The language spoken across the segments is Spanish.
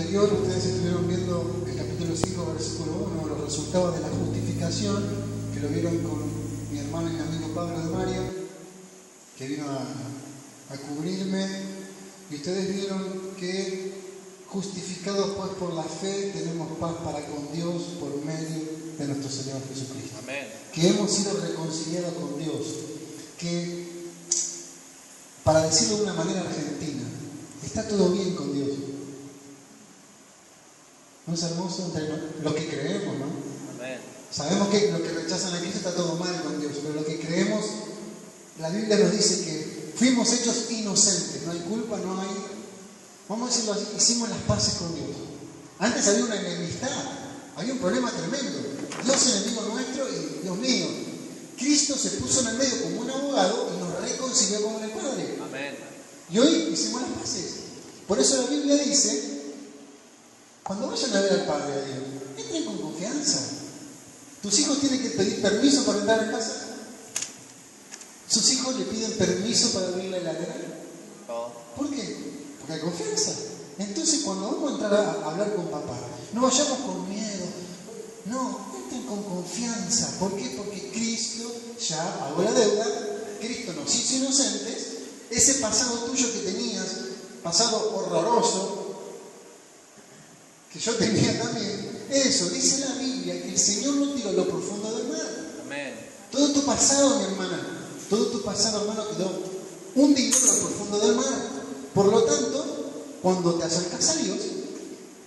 anterior ustedes estuvieron viendo el capítulo 5, versículo 1, los resultados de la justificación, que lo vieron con mi hermano y mi amigo Pablo de María, que vino a cubrirme, y ustedes vieron que justificados pues por la fe tenemos paz para con Dios por medio de nuestro Señor Jesucristo. Amén. Que hemos sido reconciliados con Dios, que, para decirlo de una manera argentina, está todo bien con Dios. ¿No es hermoso entre lo que creemos, no? Amén. Sabemos que lo que rechazan a Cristo está todo mal con Dios, pero lo que creemos, la Biblia nos dice que fuimos hechos inocentes, no hay culpa, no hay... Vamos a decirlo así, hicimos las paces con Dios. Antes había una enemistad, había un problema tremendo. Dios enemigo nuestro y Dios mío. Cristo se puso en el medio como un abogado y nos reconcilió con el Padre. Amén. Y hoy hicimos las paces. Por eso la Biblia dice, cuando vayan a ver al Padre a Dios, entren con confianza. ¿Tus hijos tienen que pedir permiso para entrar en casa? ¿Sus hijos le piden permiso para abrir la heladera? Oh. ¿Por qué? Porque hay confianza. Entonces cuando vamos a entrar a hablar con papá, no vayamos con miedo. No, entren con confianza. ¿Por qué? Porque Cristo ya pagó la deuda. Cristo nos hizo inocentes. Ese pasado tuyo que tenías, pasado horroroso, que yo tenía también, eso, dice la Biblia, que el Señor no tiró a lo profundo del mar. Amén. Todo tu pasado, mi hermana, todo tu pasado, hermano, quedó hundido en lo profundo del mar. Por lo tanto, cuando te acercas a Dios,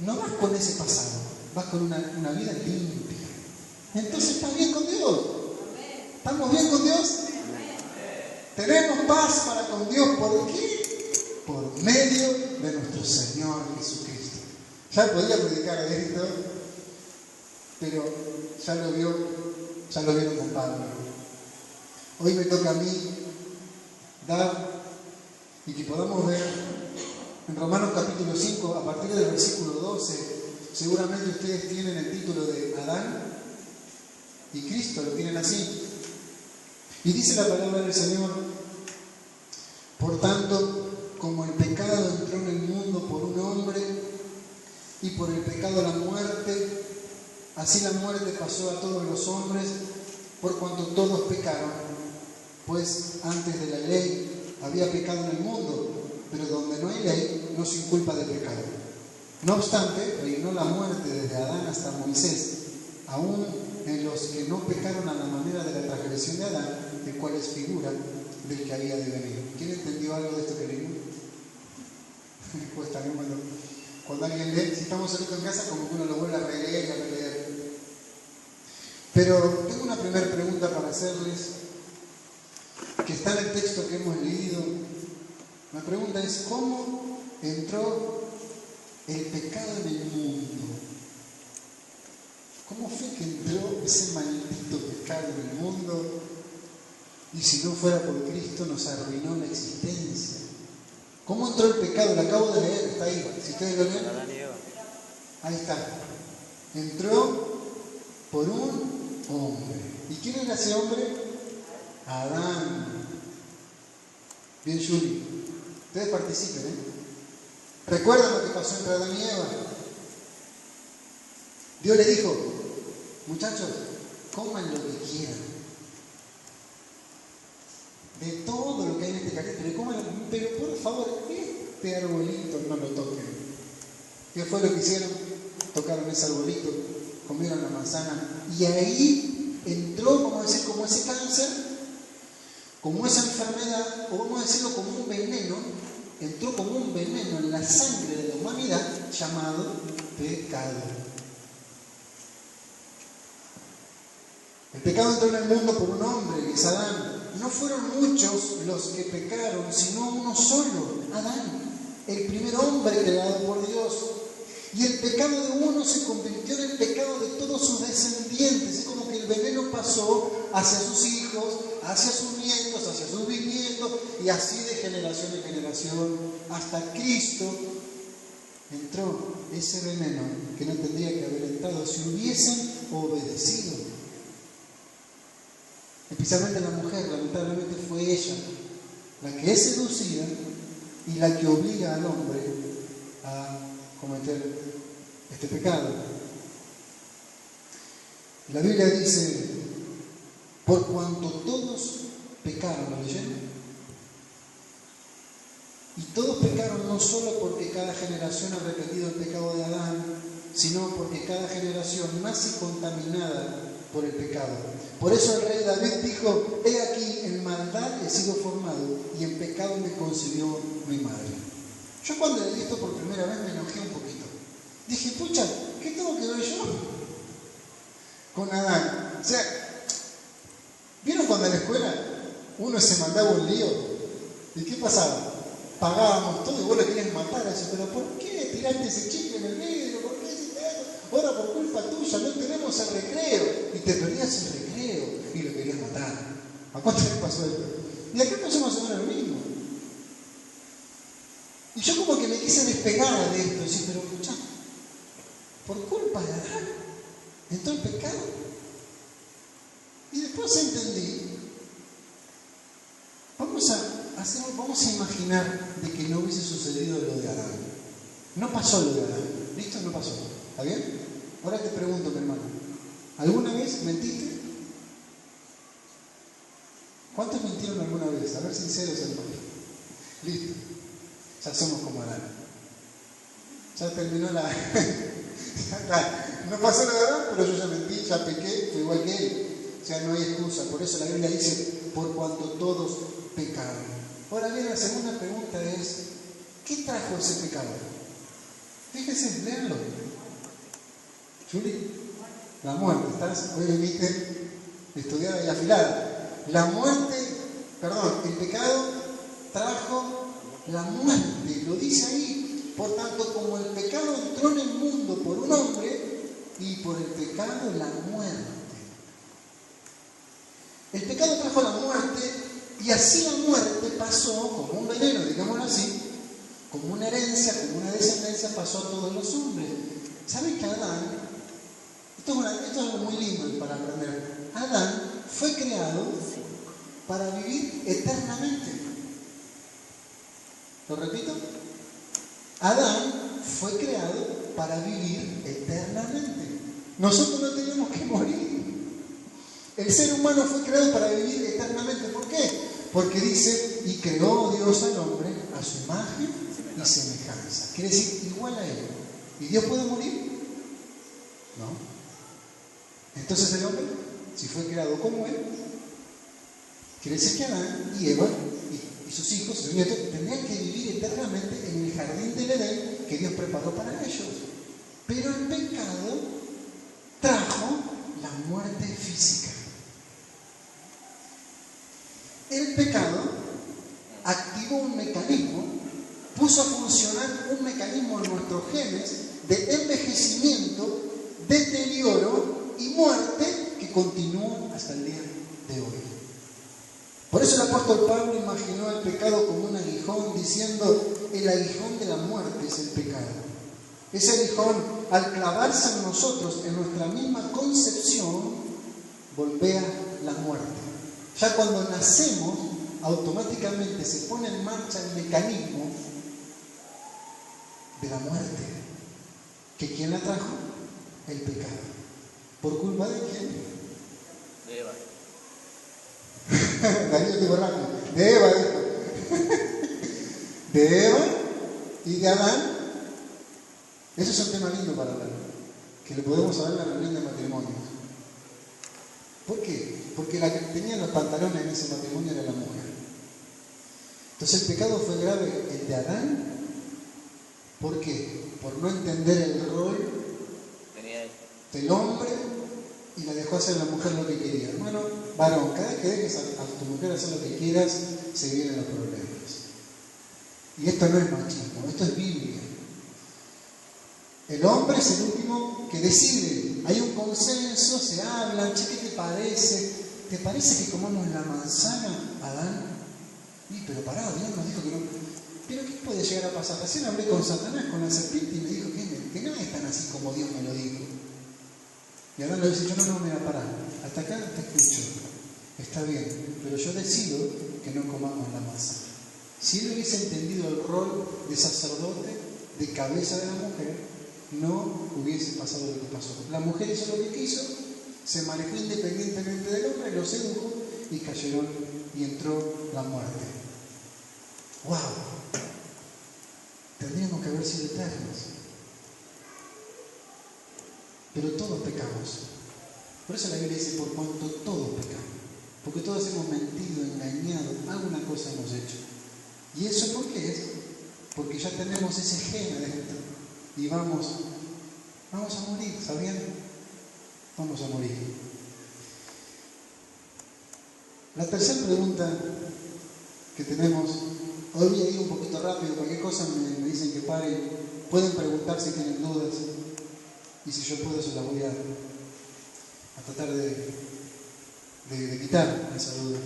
no vas con ese pasado, vas con una vida limpia. Entonces, ¿estás bien con Dios? ¿Estamos bien con Dios? Tenemos paz para con Dios. ¿Por qué? Por medio de nuestro Señor Jesucristo. Ya podía predicar de esto, pero ya lo vieron con Pablo. Hoy me toca a mí dar y que podamos ver en Romanos capítulo 5, a partir del versículo 12, seguramente ustedes tienen el título de Adán y Cristo, lo tienen así. Y dice la palabra del Señor: por tanto, como el pecado entró en el mundo por un hombre, y por el pecado la muerte, así la muerte pasó a todos los hombres, por cuanto todos pecaron. Pues antes de la ley había pecado en el mundo, pero donde no hay ley no se inculpa de pecado. No obstante, reinó la muerte desde Adán hasta Moisés, aún en los que no pecaron a la manera de la transgresión de Adán, el cual es figura del que había de venir. ¿Quién entendió algo de esto que leímos? Pues también cuando alguien lee, si estamos solitos en casa, como que uno lo vuelve a releer y a releer. Pero tengo una primera pregunta para hacerles, que está en el texto que hemos leído. La pregunta es: ¿cómo entró el pecado en el mundo? ¿Cómo fue que entró ese maldito pecado en el mundo? Y si no fuera por Cristo nos arruinó la existencia. ¿Cómo entró el pecado? Lo acabo de leer, está ahí. Si ustedes lo leen, ahí está. Entró por un hombre. ¿Y quién era ese hombre? Adán. Bien, Juli. Ustedes participen, ¿eh? ¿Recuerdan lo que pasó entre Adán y Eva? Dios le dijo: muchachos, coman lo que quieran. De todo lo que hay en este jardín, pero por favor, este arbolito no lo toquen. ¿Qué fue lo que hicieron? Tocaron ese arbolito, comieron la manzana, y ahí entró, vamos a decir, como ese cáncer, como esa enfermedad, o vamos a decirlo como un veneno, entró como un veneno en la sangre de la humanidad llamado pecado. El pecado entró en el mundo por un hombre, que es Adán. No fueron muchos los que pecaron, sino uno solo, Adán, el primer hombre creado por Dios. Y el pecado de uno se convirtió en el pecado de todos sus descendientes. Es como que el veneno pasó hacia sus hijos, hacia sus nietos, hacia sus bisnietos, y así de generación en generación, hasta Cristo entró ese veneno que no tendría que haber entrado si hubiesen obedecido. Especialmente la mujer, lamentablemente fue ella la que es seducida y la que obliga al hombre a cometer este pecado. La Biblia dice, por cuanto todos pecaron, ¿lo leyeron? Y todos pecaron no solo porque cada generación ha repetido el pecado de Adán, sino porque cada generación nace contaminada por el pecado. Por eso el rey David dijo, he aquí, en maldad he sido formado y en pecado me concibió mi madre. Yo cuando leí esto por primera vez me enojé un poquito. Dije, pucha, ¿qué tengo que ver yo con Adán? O sea, ¿vieron cuando en la escuela uno se mandaba un lío? ¿Y qué pasaba? Pagábamos todo y vos lo querías matar. Eso, pero ¿por qué tiraste ese chicle en el medio? ¿Por qué hiciste eso? Ahora por culpa tuya no tenemos el recreo. Y te perdías el recreo y lo querías matar. ¿A cuánto les pasó esto? Y acá pasó más o menos lo mismo. Y yo como que me quise despegar de esto. Decir, pero escuchá, por culpa de Adán entró el pecado. Y después entendí. Vamos a imaginar de que no hubiese sucedido lo de Adán. No pasó lo de Adán. ¿Listo? No pasó. ¿Está bien? Ahora te pregunto, mi hermano. ¿Alguna vez mentiste? ¿Cuántos mintieron alguna vez? A ver, sinceros, hermano. Listo. Ya somos como Adán. Ya terminó la... No pasó lo de Adán, pero yo ya mentí, ya pequé, fue igual que él. O sea, no hay excusa. Por eso la Biblia dice, por cuanto todos pecaron. Ahora bien, la segunda pregunta es, ¿qué trajo ese pecado? Fíjense, léanlo. Juli, la muerte. ¿Estás? Hoy viniste estudiada y afilada. La muerte, el pecado trajo la muerte. Lo dice ahí. Por tanto, como el pecado entró en el mundo por un hombre, y por el pecado la muerte. El pecado trajo la muerte, y así la muerte pasó como un veneno, digámoslo así, como una herencia, como una descendencia, pasó a todos los hombres. ¿Saben que Adán, esto es algo muy lindo para aprender, Adán fue creado para vivir eternamente? ¿Lo repito? Adán fue creado para vivir eternamente. Nosotros no tenemos que morir. El ser humano fue creado para vivir eternamente. ¿Por qué? Porque dice, y creó Dios al hombre a su imagen y semejanza. Quiere decir, igual a él. ¿Y Dios puede morir? No. Entonces el hombre, si fue creado como él, quiere decir que Adán y Eva y sus hijos, sus nietos, tendrían que vivir eternamente en el jardín del Edén que Dios preparó para ellos. Pero el pecado trajo la muerte física. El pecado activó un mecanismo, puso a funcionar un mecanismo en nuestros genes de envejecimiento, deterioro y muerte que continúan hasta el día de hoy. Por eso el apóstol Pablo imaginó el pecado como un aguijón, diciendo, el aguijón de la muerte es el pecado. Ese aguijón, al clavarse en nosotros, en nuestra misma concepción, volvea la muerte. Ya cuando nacemos, automáticamente se pone en marcha el mecanismo de la muerte. ¿Que quién la trajo? El pecado. ¿Por culpa de quién? De Eva. Darío de borracho. De Eva, dijo. De Eva y de Adán. Eso es un tema lindo para hablar, que lo podemos hablar en la reunión de matrimonios. ¿Por qué? Porque la que tenía los pantalones en ese matrimonio era la mujer. Entonces el pecado fue grave, el de Adán. ¿Por qué? Por no entender el rol del hombre y la dejó hacer a la mujer lo que quería. Hermano, varón, cada vez que dejes a tu mujer hacer lo que quieras, se vienen los problemas. Y esto no es machismo, esto es Biblia. El hombre es el último que decide. Hay un consenso, se hablan, che, ¿qué te parece? ¿Te parece que comamos la manzana, Adán? Pero pará, Dios nos dijo que no. Pero ¿qué puede llegar a pasar? Recién hablé con Satanás, con la serpiente, y me dijo que no es tan así como Dios me lo dijo. Y Adán le dice, yo no me voy a parar. Hasta acá te escucho. Está bien, pero yo decido que no comamos la manzana. Si él hubiese entendido el rol de sacerdote, de cabeza de la mujer, no hubiese pasado lo que pasó. La mujer hizo lo que quiso, se manejó independientemente del hombre, lo sedujo y cayeron y entró la muerte. ¡Wow! Tendríamos que haber sido eternos. Pero todos pecamos. Por eso la Biblia dice, por cuanto todos pecamos. Porque todos hemos mentido, engañado, alguna cosa hemos hecho. ¿Y eso por qué es? Porque ya tenemos ese gen adentro. Y vamos a morir, ¿sabían? Vamos a morir. La tercera pregunta que tenemos, hoy voy a ir un poquito rápido, cualquier cosa me dicen que pare, pueden preguntar si tienen dudas, y si yo puedo se las voy a tratar de quitar esa duda.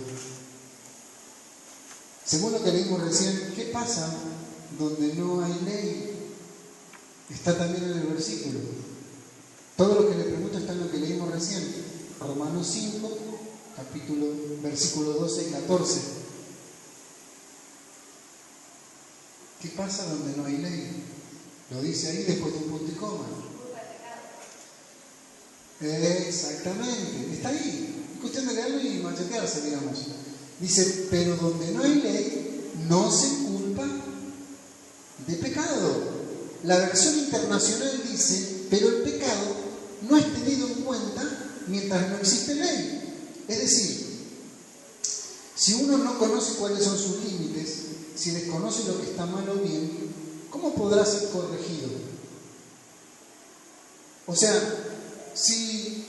Según lo que leímos recién, ¿qué pasa donde no hay ley? Está también en el versículo. Todo lo que le pregunto está en lo que leímos recién. Romanos 5, versículo 12 y 14. ¿Qué pasa donde no hay ley? Lo dice ahí después de un punto y coma. Exactamente, está ahí. Es cuestión de leerlo y machetearse, digamos. Dice, pero donde no hay ley, no se culpa de pecado. La versión internacional dice, pero el pecado no es tenido en cuenta mientras no existe ley. Es decir, si uno no conoce cuáles son sus límites, si desconoce lo que está mal o bien, ¿cómo podrá ser corregido? O sea, si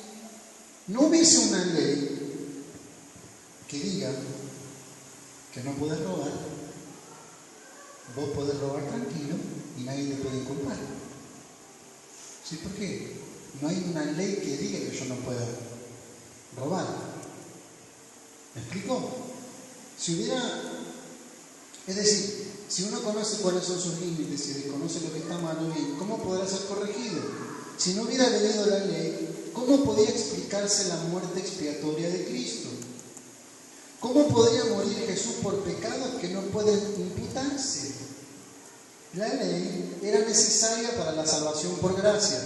no hubiese una ley que diga que no puedes robar, vos podés robar tranquilo y nadie te puede inculpar. ¿Sí? ¿Por qué? No hay una ley que diga que yo no pueda robar. ¿Me explico? Es decir, si uno conoce cuáles son sus límites y desconoce lo que está mal o bien, ¿cómo podrá ser corregido? Si no hubiera leído la ley, ¿cómo podría explicarse la muerte expiatoria de Cristo? ¿Cómo podría morir Jesús por pecados que no pueden imputarse? La ley era necesaria para la salvación por gracia.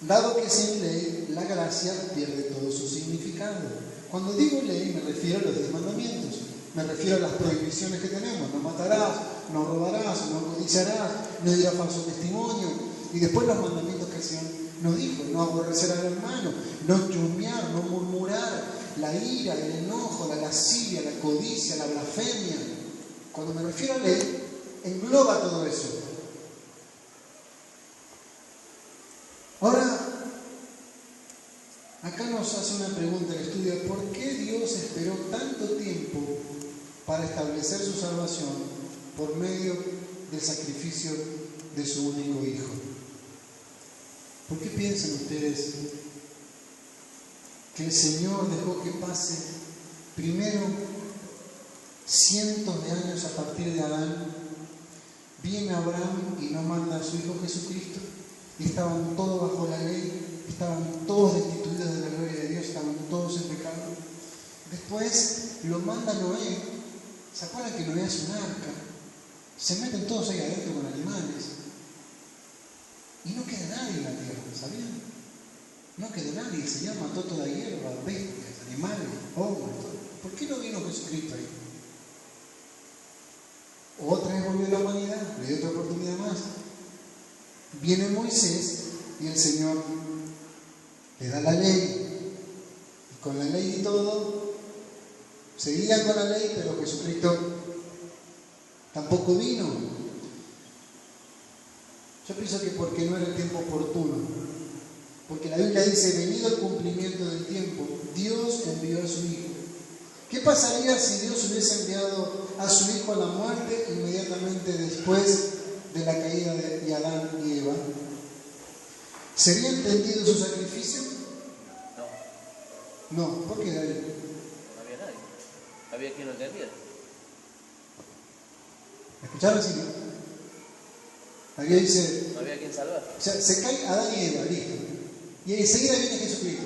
Dado que sin ley, la gracia pierde todo su significado. Cuando digo ley, me refiero a los 10 mandamientos. Me refiero a las prohibiciones que tenemos. No matarás, no robarás, no codiciarás, no dirás falso testimonio. Y después los mandamientos que el Señor nos dijo. No aborrecer al hermano, no chusmear, no murmurar, la ira, el enojo, la lascivia, la codicia, la blasfemia. Cuando me refiero a ley, engloba todo eso. Ahora, acá nos hace una pregunta el estudio: ¿por qué Dios esperó tanto tiempo para establecer su salvación por medio del sacrificio de su único Hijo? ¿Por qué piensan ustedes que el Señor dejó que pase primero cientos de años a partir de Adán? Viene Abraham y no manda a su Hijo Jesucristo, y estaban todos bajo la ley, estaban todos destituidos de la gloria de Dios, estaban todos en pecado. Después lo manda Noé. ¿Se acuerdan que Noé hace un arca? Se meten todos ahí adentro con animales. Y no queda nadie en la tierra, ¿sabían? No quedó nadie. El Señor mató toda hierba, bestias, animales, hombres, todo. ¿Por qué no vino Jesucristo ahí? Otra vez volvió la humanidad, le dio otra oportunidad más. Viene Moisés y el Señor le da la ley. Y con la ley y todo, seguían con la ley, pero Jesucristo tampoco vino. Yo pienso que porque no era el tiempo oportuno. Porque la Biblia dice, venido el cumplimiento del tiempo, Dios envió a su Hijo. ¿Qué pasaría si Dios hubiese enviado a su Hijo a la muerte inmediatamente después de la caída de Adán y Eva? ¿Sería entendido su sacrificio? No. No, ¿por qué, David? No había nadie. Había quien lo entendiera. ¿Me escucharon? Sí, ¿no? La Biblia dice, No había quien salvar. o sea, se cae Adán y Eva, listo. Y enseguida viene Jesucristo.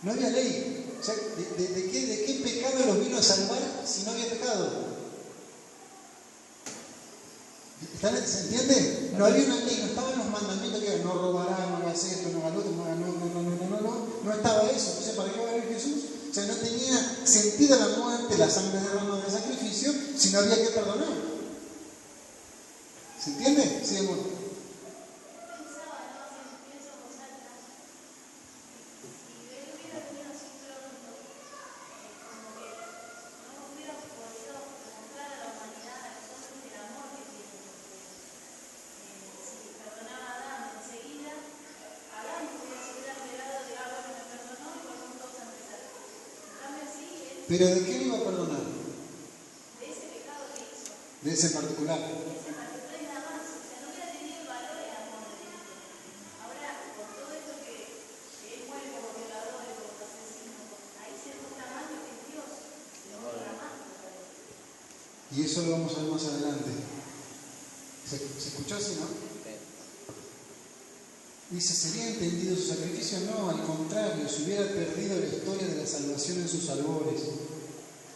No había ley. O sea, ¿de qué pecado los vino a salvar si no había pecado? ¿Se entiende? No había una ley, no estaban los mandamientos que no robarás, no hagas esto, no hagas lo otro, no estaba eso. Entonces, ¿para qué va a haber Jesús? O sea, no tenía sentido la muerte, la sangre derramada del sacrificio, si no había que perdonar. ¿Se entiende? Sí, amor. ¿Pero de qué le iba a perdonar? De ese pecado que hizo. De ese particular. De ese particular nada más. O sea, no hubiera tenido el valor y el amor de Dios. Ahora, con todo esto que él muere como violador y como asesino, ahí se muestra más lo que es Dios. Se muestra más. Y eso lo vamos a ver más adelante. ¿Se escuchó así, no? Dice, ¿sería entendido su sacrificio? No, al contrario, se hubiera perdido la historia de la salvación en sus albores.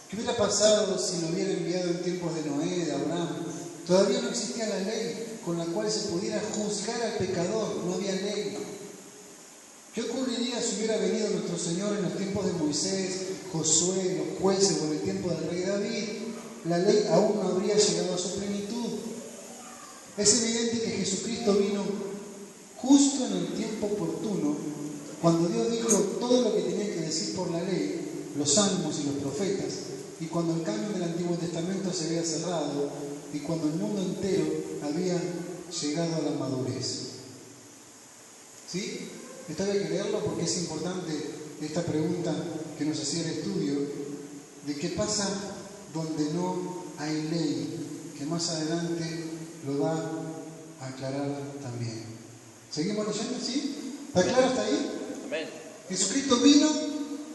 ¿Qué hubiera pasado si lo hubiera enviado en tiempos de Noé, de Abraham? Todavía no existía la ley con la cual se pudiera juzgar al pecador, no había ley. ¿Qué ocurriría si hubiera venido nuestro Señor en los tiempos de Moisés, Josué, los jueces o en el tiempo del rey David? La ley aún no habría llegado a su plenitud. Es evidente que Jesucristo vino justo en el tiempo oportuno, cuando Dios dijo todo lo que tenía que decir por la ley, los salmos y los profetas, y cuando el canon del Antiguo Testamento se había cerrado, y cuando el mundo entero había llegado a la madurez. ¿Sí? Esto hay que leerlo porque es importante esta pregunta que nos hacía el estudio, de qué pasa donde no hay ley, que más adelante lo va a aclarar también. ¿Seguimos leyendo? ¿Sí? ¿Está claro hasta ahí? Amén. Jesucristo vino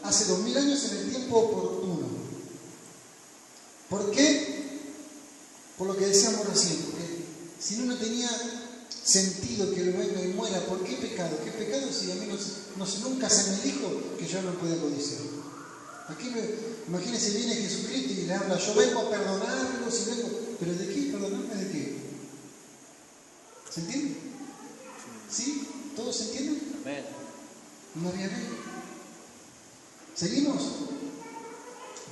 hace 2000 años en el tiempo oportuno. ¿Por qué? Por lo que decíamos recién. Porque si no tenía sentido que Él venga y muera, ¿por qué pecado? ¿Qué pecado si a mí nunca se me dijo que yo no podía codiciar? Aquí imagínense, viene Jesucristo y le habla, yo vengo a perdonarlos y vengo. ¿Pero de qué? ¿Perdonarme de qué? ¿Se entiende? ¿Sí? ¿Todos se entienden? Amén. No había ley. ¿Seguimos?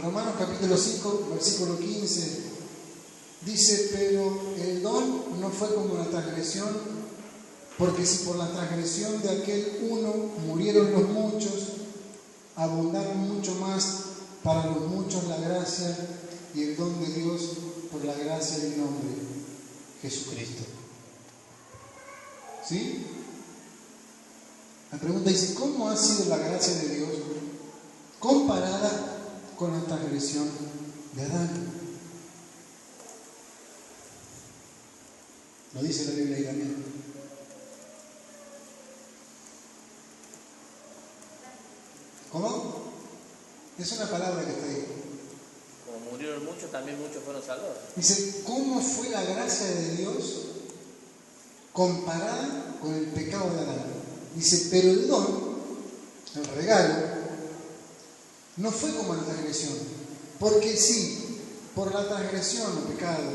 Romanos capítulo 5, versículo 15. Dice, pero el don no fue como la transgresión, porque si por la transgresión de aquel uno murieron los muchos, abundaron mucho más para los muchos la gracia y el don de Dios por la gracia del nombre, Jesucristo. ¿Sí? La pregunta dice, ¿cómo ha sido la gracia de Dios comparada con la transgresión de Adán? Lo dice la Biblia ahí también. ¿Cómo? Es una palabra que está ahí. Como murieron muchos, también muchos fueron salvados. Dice, ¿cómo fue la gracia de Dios comparada con el pecado de Adán? Dice, pero el don, el regalo, no fue como la transgresión. Porque si por la transgresión o pecado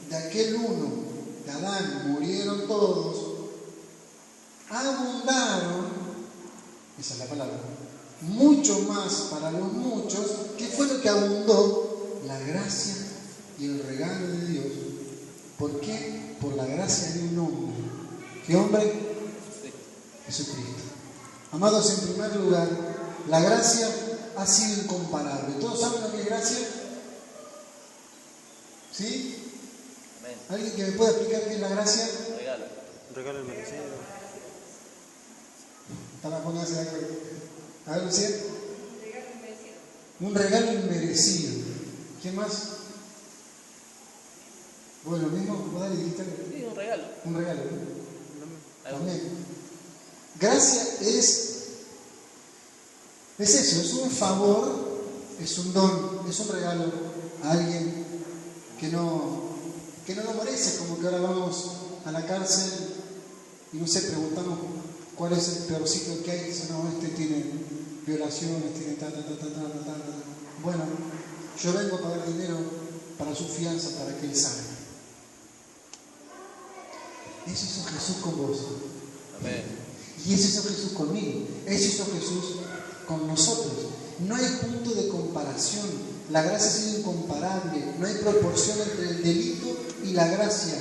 de aquel uno, de Adán, murieron todos, abundaron, esa es la palabra, mucho más para los muchos, que fue lo que abundó la gracia y el regalo de Dios. ¿Por qué? Por la gracia de un hombre. ¿Qué hombre? Jesucristo. Amados, en primer lugar, la gracia ha sido incomparable. ¿Todos saben lo que es gracia? ¿Sí? Amén. ¿Alguien que me pueda explicar qué es la gracia? Regalo. Un regalo inmerecido. Para ponerse de acuerdo. A ver, Lucía. Un regalo inmerecido. Un regalo inmerecido. ¿Qué más? ¿Vos lo mismo? ¿Vos dale digital? Sí, un regalo. Un regalo. Algo. También. Gracia es eso, es un favor, es un don, es un regalo a alguien que no lo merece, como que ahora vamos a la cárcel y no sé, preguntamos cuál es el peorcito que hay, dice, no, este tiene violaciones, tiene ta. Bueno, yo vengo a pagar dinero para su fianza para que él salga. Eso hizo Jesús con vos. Amén. Y eso hizo Jesús conmigo. Eso hizo Jesús con nosotros. No hay punto de comparación. La gracia ha sido incomparable. No hay proporción entre el delito y la gracia.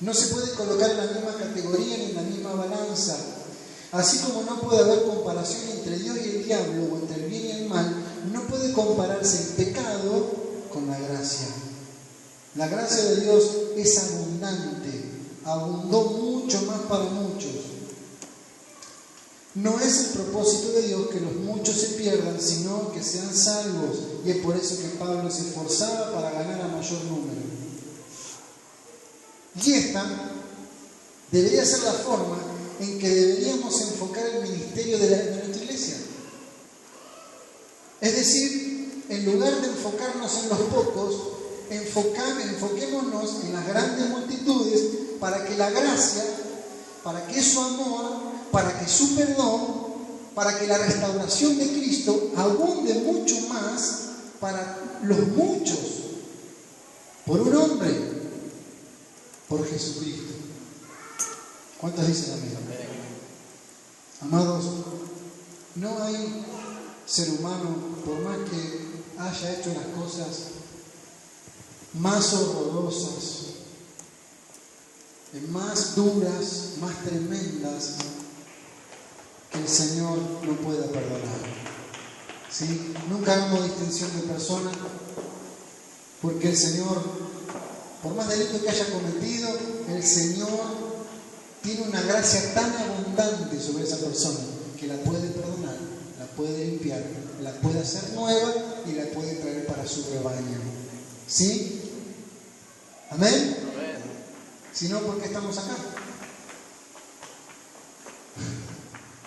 No se puede colocar en la misma categoría ni en la misma balanza. Así como no puede haber comparación entre Dios y el diablo o entre el bien y el mal, no puede compararse el pecado con la gracia. La gracia de Dios es abundante, abundó mucho más para muchos. No es el propósito de Dios que los muchos se pierdan, sino que sean salvos. Y es por eso que Pablo se esforzaba para ganar a mayor número. Y esta debería ser la forma en que deberíamos enfocar el ministerio de nuestra iglesia. Es decir, en lugar de enfocarnos en los pocos, enfoquémonos en las grandes multitudes para que la gracia, para que su amor, para que su perdón, para que la restauración de Cristo abunde mucho más para los muchos, por un hombre, por Jesucristo. ¿Cuántos dicen amén? Amados, no hay ser humano, por más que haya hecho las cosas más horrorosas, más duras, más tremendas, que el Señor no pueda perdonar. ¿Sí? Nunca hagamos distinción de personas, porque el Señor, por más delito que haya cometido, el Señor tiene una gracia tan abundante sobre esa persona que la puede perdonar, la puede limpiar, la puede hacer nueva y la puede traer para su rebaño. ¿Sí? ¿Amén? Amén. Si no, ¿por qué estamos acá?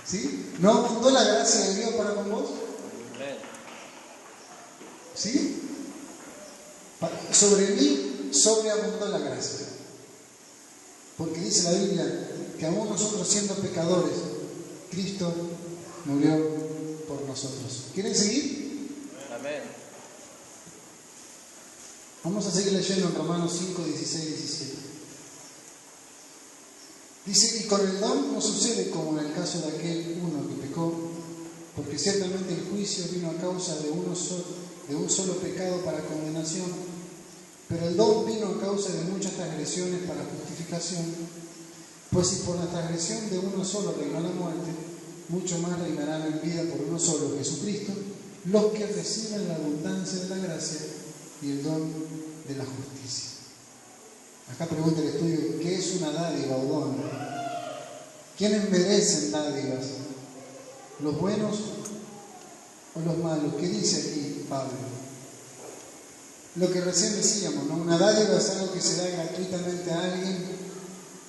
¿Sí? ¿No abundó la gracia de Dios para con vos? Amén. ¿Sí? Sobre mí sobreabundó la gracia. Porque dice la Biblia que aún nosotros siendo pecadores, Cristo murió por nosotros. ¿Quieren seguir? Amén. Vamos a seguir leyendo en Romanos 5, 16, 17. Dice, y con el don no sucede como en el caso de aquel uno que pecó, porque ciertamente el juicio vino a causa de un solo pecado para condenación, pero el don vino a causa de muchas transgresiones para justificación, pues si por la transgresión de uno solo reinó la muerte, mucho más reinarán en vida por uno solo, Jesucristo, los que reciben la abundancia de la gracia y el don de la justicia. Acá pregunta el estudio, ¿qué es una dádiva o don? ¿Quiénes merecen dádivas? ¿Los buenos o los malos? ¿Qué dice aquí Pablo? Lo que recién decíamos, ¿no? Una dádiva es algo que se da gratuitamente a alguien,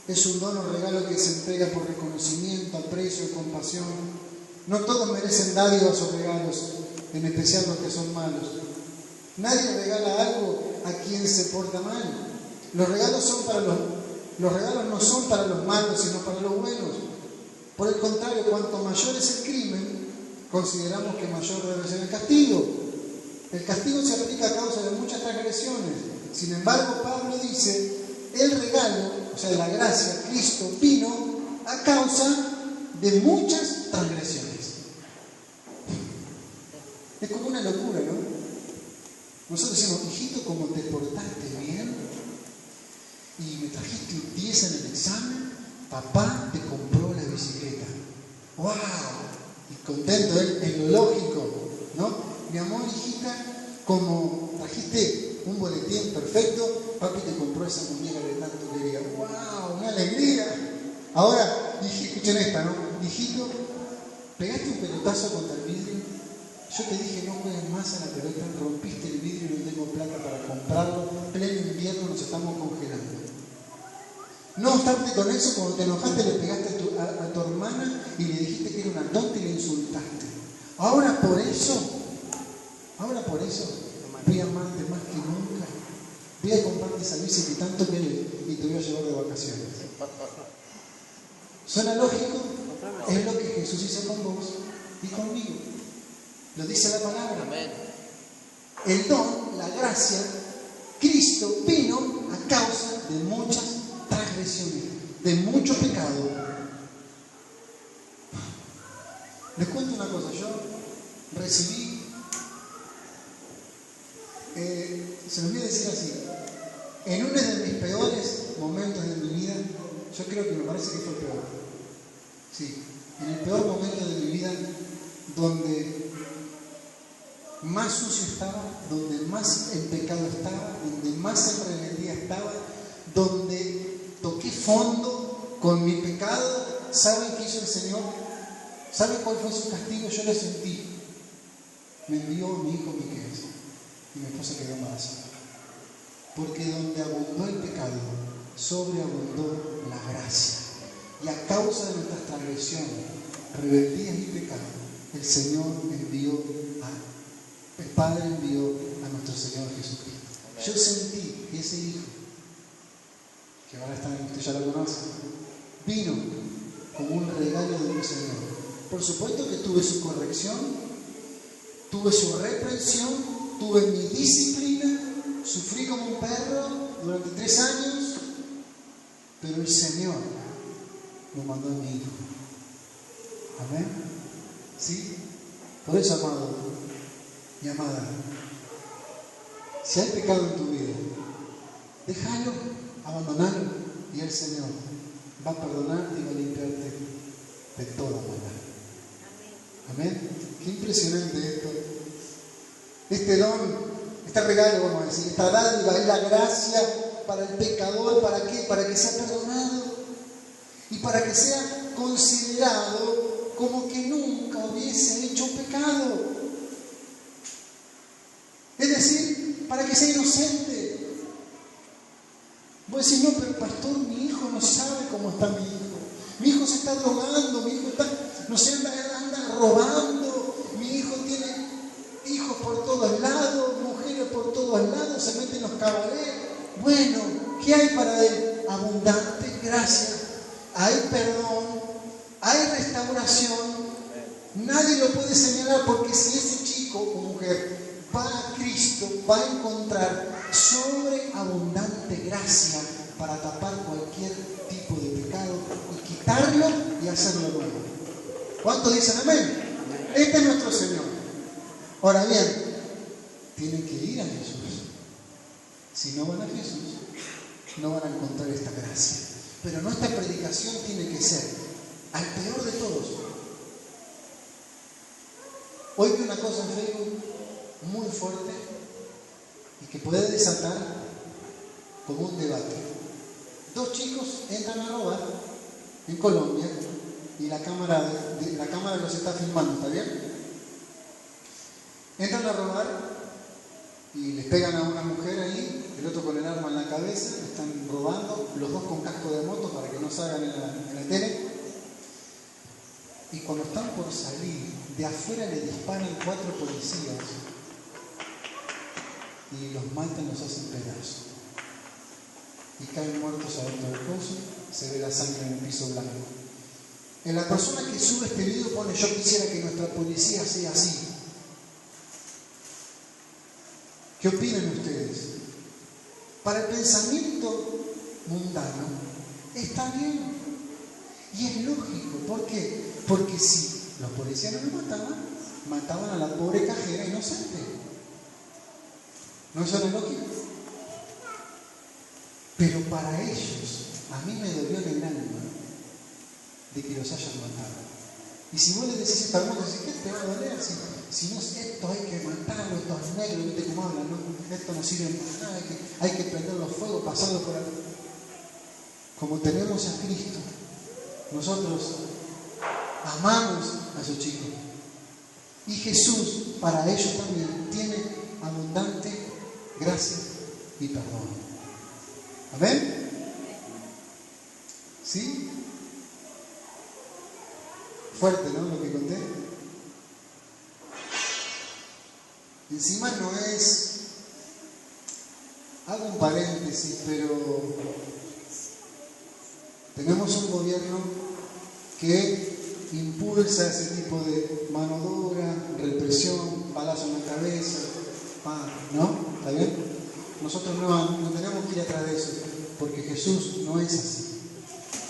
es un don o regalo que se entrega por reconocimiento, aprecio, compasión. No todos merecen dádivas o regalos, en especial los que son malos. Nadie regala algo a quien se porta mal. Los regalos no son para los malos, sino para los buenos. Por el contrario, cuanto mayor es el crimen, consideramos que mayor debe ser el castigo. El castigo se aplica a causa de muchas transgresiones. Sin embargo, Pablo dice, el regalo, o sea, la gracia, Cristo vino a causa de muchas transgresiones. Es como una locura, ¿no? Nosotros decimos, hijito, como te portaste bien y me trajiste un 10 en el examen, papá te compró la bicicleta. ¡Wow! Y contento él, en lo lógico, ¿no? Mi amor, hijita, como trajiste un boletín perfecto, papi te compró esa muñeca de tanto que quería. ¡Wow! ¡Una alegría! Ahora, escuchen esta, ¿no? Hijito, pegaste un pelotazo contra el vidrio. Yo te dije no juegues más a la pelota, rompiste el vidrio y no tengo plata para comprarlo. En pleno invierno nos estamos congelando. No obstante con eso, cuando te enojaste le pegaste a tu hermana y le dijiste que era una tonta y le insultaste. Ahora por eso voy a amarte más que nunca. Voy a comprarte esa bici que tanto querés y te voy a llevar de vacaciones. ¿Suena lógico? Es lo que Jesús hizo con vos y conmigo. Lo dice la palabra. Amén. El don, la gracia, Cristo vino a causa de muchas transgresiones. de mucho pecado. Les cuento una cosa, yo recibí, se los voy a decir así, en uno de mis peores momentos de mi vida, yo creo que me parece que fue el peor, sí, en el peor momento de mi vida, donde más sucio estaba, donde más el pecado estaba, donde más en rebeldía estaba, donde toqué fondo con mi pecado. ¿Saben qué hizo el Señor? ¿Saben cuál fue su castigo? Yo lo sentí. Me envió a mi hijo Miquel y mi esposa quedó embarazada. Porque donde abundó el pecado, sobreabundó la gracia. Y a causa de nuestras transgresiones, rebeldías y pecados, el Señor el Padre envió a nuestro Señor Jesucristo. Yo sentí que ese hijo, que ahora está en usted ya lo conoce, vino como un regalo de un Señor. Por supuesto que tuve su corrección, tuve su reprensión, tuve mi disciplina, sufrí como un perro durante 3 años, pero el Señor me mandó a mi hijo. Amén. ¿Sí? Por eso, amado y amada, si hay pecado en tu vida, déjalo, abandonalo, y el Señor va a perdonarte y va a limpiarte de toda maldad. Amén. Qué impresionante esto. Este don, este regalo, vamos a decir, esta dádiva es la gracia para el pecador. ¿Para qué? Para que sea perdonado y para que sea considerado como que nunca hubiese hecho pecado. Es decir, para que sea inocente. Vos decís, no, pero pastor, mi hijo no sabe cómo está mi hijo. Mi hijo se está drogando, mi hijo está, no sé, anda robando, mi hijo tiene hijos por todos lados, mujeres por todos lados, se mete en los cabarets. Bueno, ¿qué hay para él? Abundante gracia. Hay perdón, hay restauración. Nadie lo puede señalar, porque si ese chico o mujer va a Cristo, va a encontrar sobreabundante gracia para tapar cualquier tipo de pecado y quitarlo y hacerlo nuevo. ¿Cuántos dicen amén? Este es nuestro Señor. Ahora bien, tienen que ir a Jesús. Si no van a Jesús, no van a encontrar esta gracia. Pero nuestra predicación tiene que ser al peor de todos. Hoy vi una cosa en Facebook muy fuerte y que puede desatar como un debate. 2 chicos entran a robar en Colombia y la cámara los está filmando, ¿está bien? Entran a robar y les pegan a una mujer ahí, el otro con el arma en la cabeza, están robando, los 2 con casco de moto para que no salgan en la tele. Y cuando están por salir, de afuera le disparan 4 policías y los matan, los hacen pedazos. Y caen muertos adentro del pozo, se ve la sangre en el piso blanco. En la persona que sube este video pone: yo quisiera que nuestra policía sea así. ¿Qué opinan ustedes? Para el pensamiento mundano está bien y es lógico. ¿Por qué? Porque si los policías no lo mataban a la pobre cajera inocente. ¿No suena lógico? Pero para ellos, a mí me dolió en el alma de que los hayan matado. Y si vos le decís esto al mundo, ¿qué te va a doler? Si no es esto, hay que matarlo, esto es negro, ¿viste cómo hablan? ¿No? Esto no sirve para nada, hay que prender los fuegos, pasarlo por ahí. Como tenemos a Cristo, nosotros amamos a esos chicos. Y Jesús, para ellos también, tiene abundante gracia y perdón. ¿Amén? ¿Sí? Fuerte, ¿no? Lo que conté. Encima no es... Hago un paréntesis, pero tenemos un gobierno que impulsa ese tipo de mano dura, represión, balazo en la cabeza, ¿no? ¿Está bien? Nosotros no tenemos que ir atrás de eso, porque Jesús no es así.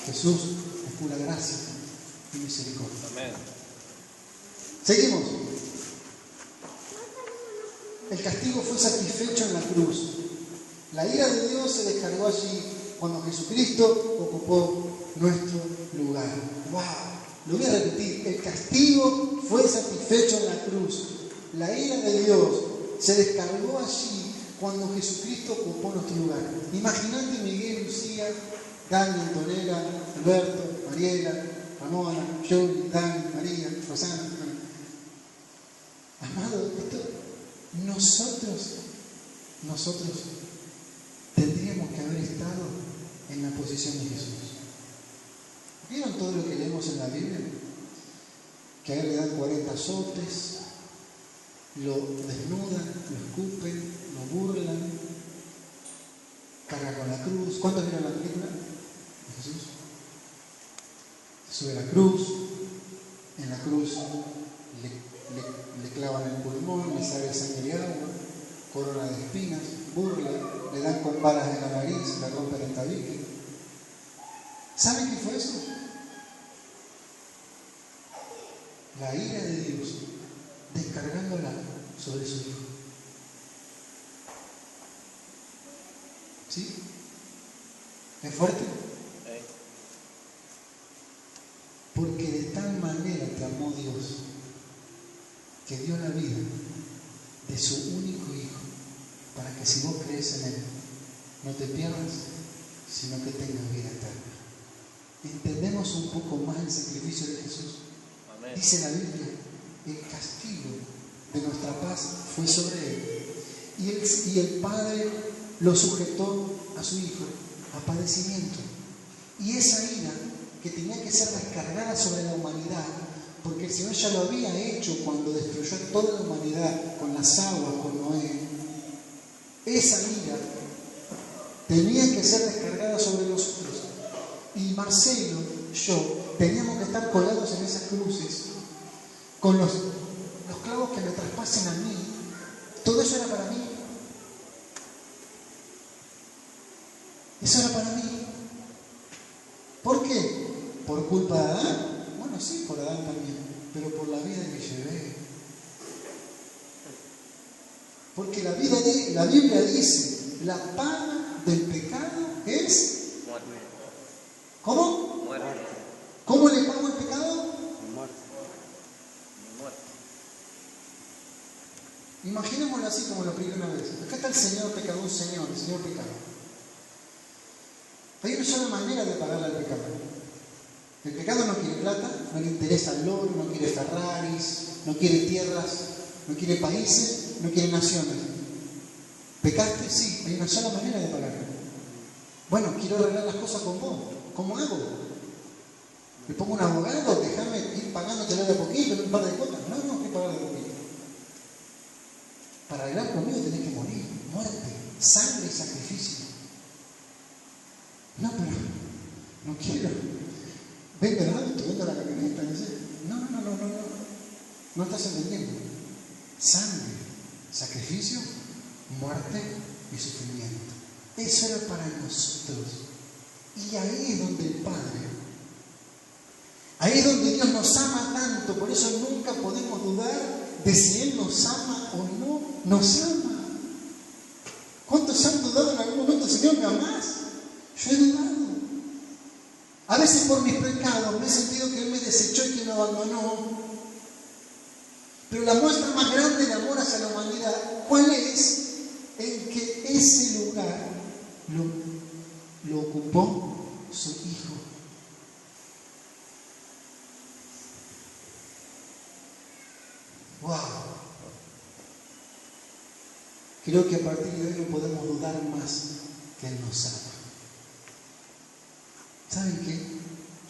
Jesús es pura gracia y misericordia. Amén. Seguimos. El castigo fue satisfecho en la cruz. La ira de Dios se descargó allí cuando Jesucristo ocupó nuestro lugar. ¡Wow! Lo voy a repetir. El castigo fue satisfecho en la cruz. La ira de Dios se descargó allí cuando Jesucristo ocupó nuestro lugar. Imagínate Miguel, Lucía, Dani, Antonella, Alberto, Mariela, Ramona, Jolie, Dani, María, Rosana. Amado, nosotros tendríamos que haber estado en la posición de Jesús. ¿Vieron todo lo que leemos en la Biblia? Que a él le dan 40 azotes, lo desnudan, lo escupen, lo burlan, carga con la cruz. ¿Cuántos vieron la película de Jesús? Se sube a la cruz, en la cruz le clavan el pulmón, le sale sangre y agua, corona de espinas, burla, le dan con varas en la nariz, le rompen el tabique. ¿Saben qué fue eso? La ira de Dios descargándola sobre su Hijo. ¿Sí? ¿Es fuerte? Porque de tal manera te amó Dios que dio la vida de su único Hijo para que si vos crees en Él no te pierdas, sino que tengas vida eterna. ¿Entendemos un poco más el sacrificio de Jesús? Amén. Dice la Biblia, el castigo de nuestra paz fue sobre Él y el Padre lo sujetó a su Hijo a padecimiento. Y esa ira que tenía que ser descargada sobre la humanidad, porque el Señor ya lo había hecho cuando destruyó a toda la humanidad con las aguas, con Noé. Esa ira tenía que ser descargada sobre nosotros. Y Marcelo, yo, teníamos que estar colgados en esas cruces, con los clavos que me traspasen a mí. Todo eso era para mí. Eso era para mí. ¿Por qué? ¿Por culpa de Adán? Bueno, sí, por Adán también, pero por la vida que llevé. Porque la Biblia dice, la paga del pecado es... Muerte. ¿Cómo? Muerte. ¿Cómo le pago el pecado? Muerte. Muerte. Imaginémoslo así como lo expliqué una vez. Acá está el Señor pecador, el Señor pecado. Hay una sola manera de pagarle al pecado. El pecado no quiere plata, no le interesa el oro, no quiere Ferraris, no quiere tierras, no quiere países, no quiere naciones. ¿Pecaste? Sí, hay una sola manera de pagarle. Bueno, quiero arreglar las cosas con vos. ¿Cómo hago? ¿Le pongo un abogado? Déjame ir pagándotelo de a poquito, en un par de cuotas. No, hay que pagar de a poquito. Para arreglar conmigo tenés que morir. Muerte, sangre y sacrificio. No, pero no quiero. Vendo el auto, vendo la camioneta, no sé. No. No estás entendiendo. Sangre, sacrificio, muerte y sufrimiento. Eso era para nosotros. Y ahí es donde el Padre, ahí es donde Dios nos ama tanto. Por eso nunca podemos dudar de si Él nos ama o no nos ama. ¿Cuántos han dudado en algún momento, Señor, me amás? Yo he dudado. A veces por mis pecados me he sentido que Él me desechó y que me abandonó. Pero la muestra más grande de amor hacia la humanidad, ¿cuál es? En que ese lugar lo ocupó su Hijo. ¡Wow! Creo que a partir de hoy no podemos dudar más que Él nos ama. ¿Saben qué?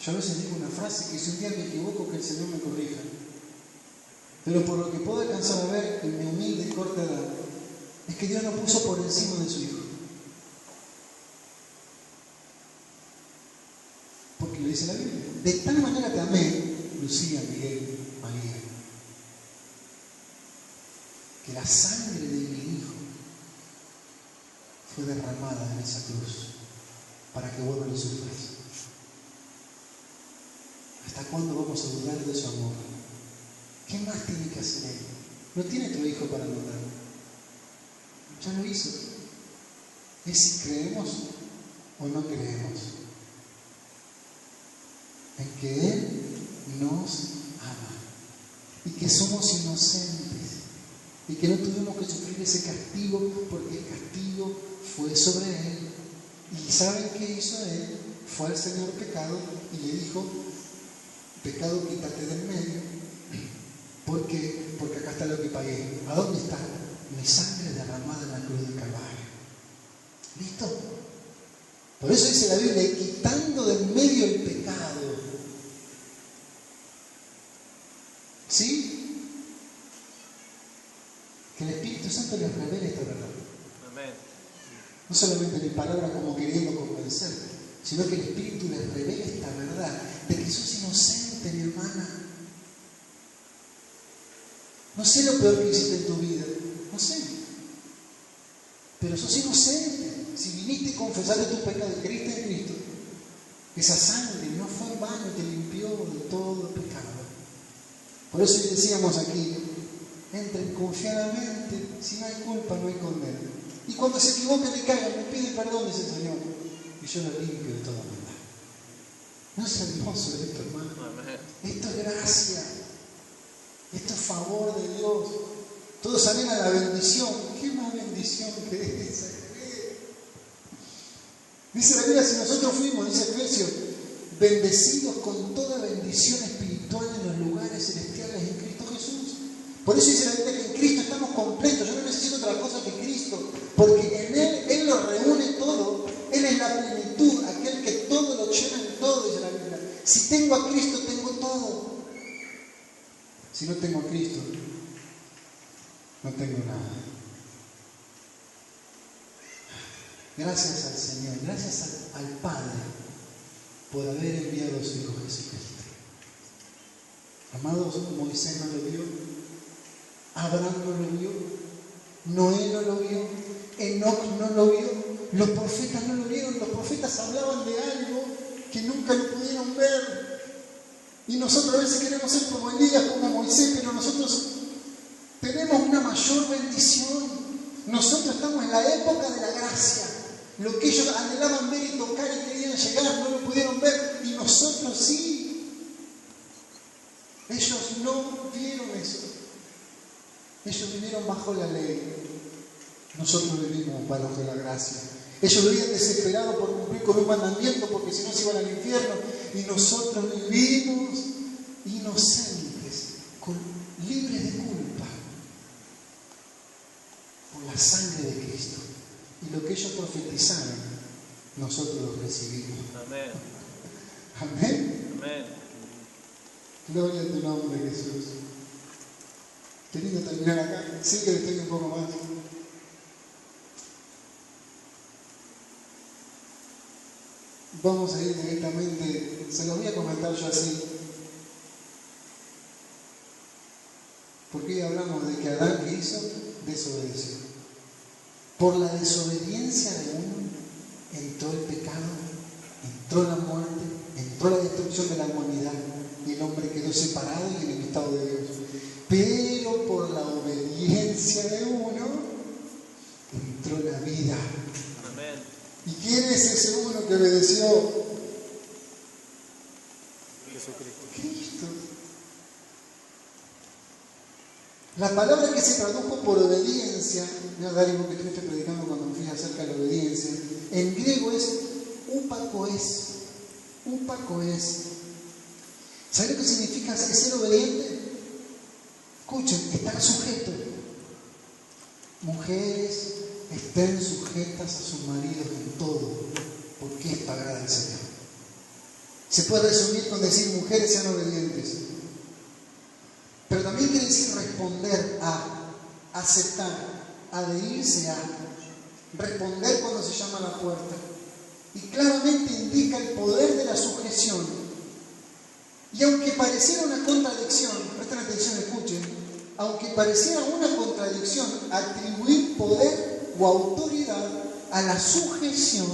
Yo a veces digo una frase que si un día me equivoco, que el Señor me corrija. Pero por lo que puedo alcanzar a ver en mi humilde y corta edad, es que Dios nos puso por encima de su Hijo. Porque lo dice la Biblia. De tal manera te amé, Lucía, Miguel, María, que la sangre de mi Hijo fue derramada en esa cruz para que vos no lo sufras. ¿Hasta cuándo vamos a dudar de su amor? ¿Qué más tiene que hacer Él? No tiene otro hijo para mandar. Ya lo hizo. Es si creemos o no creemos en que Él nos ama y que somos inocentes y que no tuvimos que sufrir ese castigo porque el castigo fue sobre Él. ¿Y saben qué hizo Él? Fue al Señor pecado y le dijo: pecado, quítate del medio. ¿Por qué? Porque acá está lo que pagué. ¿A dónde está? Mi sangre derramada en la cruz del Calvario. ¿Listo? Por eso dice la Biblia: quitando del medio el pecado. ¿Sí? Que el Espíritu Santo les revele esta verdad. Amén. No solamente en palabras como queriendo convencer, sino que el Espíritu les revele esta verdad de que sos inocente, mi hermana. No sé lo peor que hiciste en tu vida, no sé, pero sos inocente. Si viniste y confesaste tus pecados y creíste en Cristo, esa sangre no fue en vano y te limpió de todo pecado. Por eso decíamos aquí: entren confiadamente, si no hay culpa no hay condena. Y cuando se equivocan y caigan, me piden perdón, dice el Señor, y yo lo limpio de toda maldad. ¿No es hermoso esto, hermano? Amén. Esto es gracia. Esto es favor de Dios. Todos salen a la bendición. ¿Qué más bendición que esa? Dice la Biblia: si nosotros fuimos, dice Efesios, bendecidos con toda bendición espiritual en los lugares celestiales en Cristo Jesús. Por eso dice la Biblia que en Cristo estamos completos. Yo no necesito otra cosa que Cristo, porque en Él lo reúne todo. Él es la plenitud, aquel que todo lo llena en todo, dice la Biblia. Si tengo a Cristo, tengo todo. Si no tengo a Cristo, no tengo nada. Gracias al Señor, gracias al Padre por haber enviado a su Hijo Jesucristo. Amados, Moisés no lo vio, Abraham no lo vio, Noé no lo vio, Enoc no lo vio, los profetas no lo vieron. Los profetas hablaban de algo que nunca lo pudieron ver. Y nosotros a veces queremos ser como Elías, como Moisés, pero nosotros tenemos una mayor bendición. Nosotros estamos en la época de la gracia. Lo que ellos anhelaban ver y tocar y querían llegar, no lo pudieron ver, y nosotros sí. Ellos no vieron eso. Ellos vivieron bajo la ley. Nosotros vivimos bajo la gracia. Ellos vivían desesperados por cumplir con un mandamiento, porque si no se iban al infierno. Y nosotros vivimos inocentes, libres de culpa, por la sangre de Cristo. Y lo que ellos profetizaron, nosotros lo recibimos. Amén. Amén. Amén. Gloria a tu nombre, Jesús. Qué lindo terminar acá. Sí que le estoy un poco más. Vamos a ir directamente, se los voy a comentar yo así. Porque hoy hablamos de que Adán, ¿qué hizo? Desobedeció. Por la desobediencia de uno entró el pecado, entró la muerte, entró la destrucción de la humanidad y el hombre quedó separado y enemistado de Dios. Pero por la obediencia de uno entró la vida. Amén. ¿Y quién es ese uno que obedeció? Jesucristo. Cristo. La palabra que se tradujo por obediencia, mira Darío, que tú estás predicando cuando me fui acerca de la obediencia, en griego es upakoes. Upakoes. ¿Saben lo que significa ser obediente? Escuchen, estar sujeto. Mujeres, estén sujetas a sus maridos en todo, porque esto agrada al Señor. Se puede resumir con decir: mujeres, sean obedientes. Pero también quiere decir responder a, aceptar, adherirse a, responder cuando se llama a la puerta. Y claramente indica el poder de la sujeción. Y aunque pareciera una contradicción, presten atención, escuchen, aunque pareciera una contradicción atribuir poder o autoridad a la sujeción,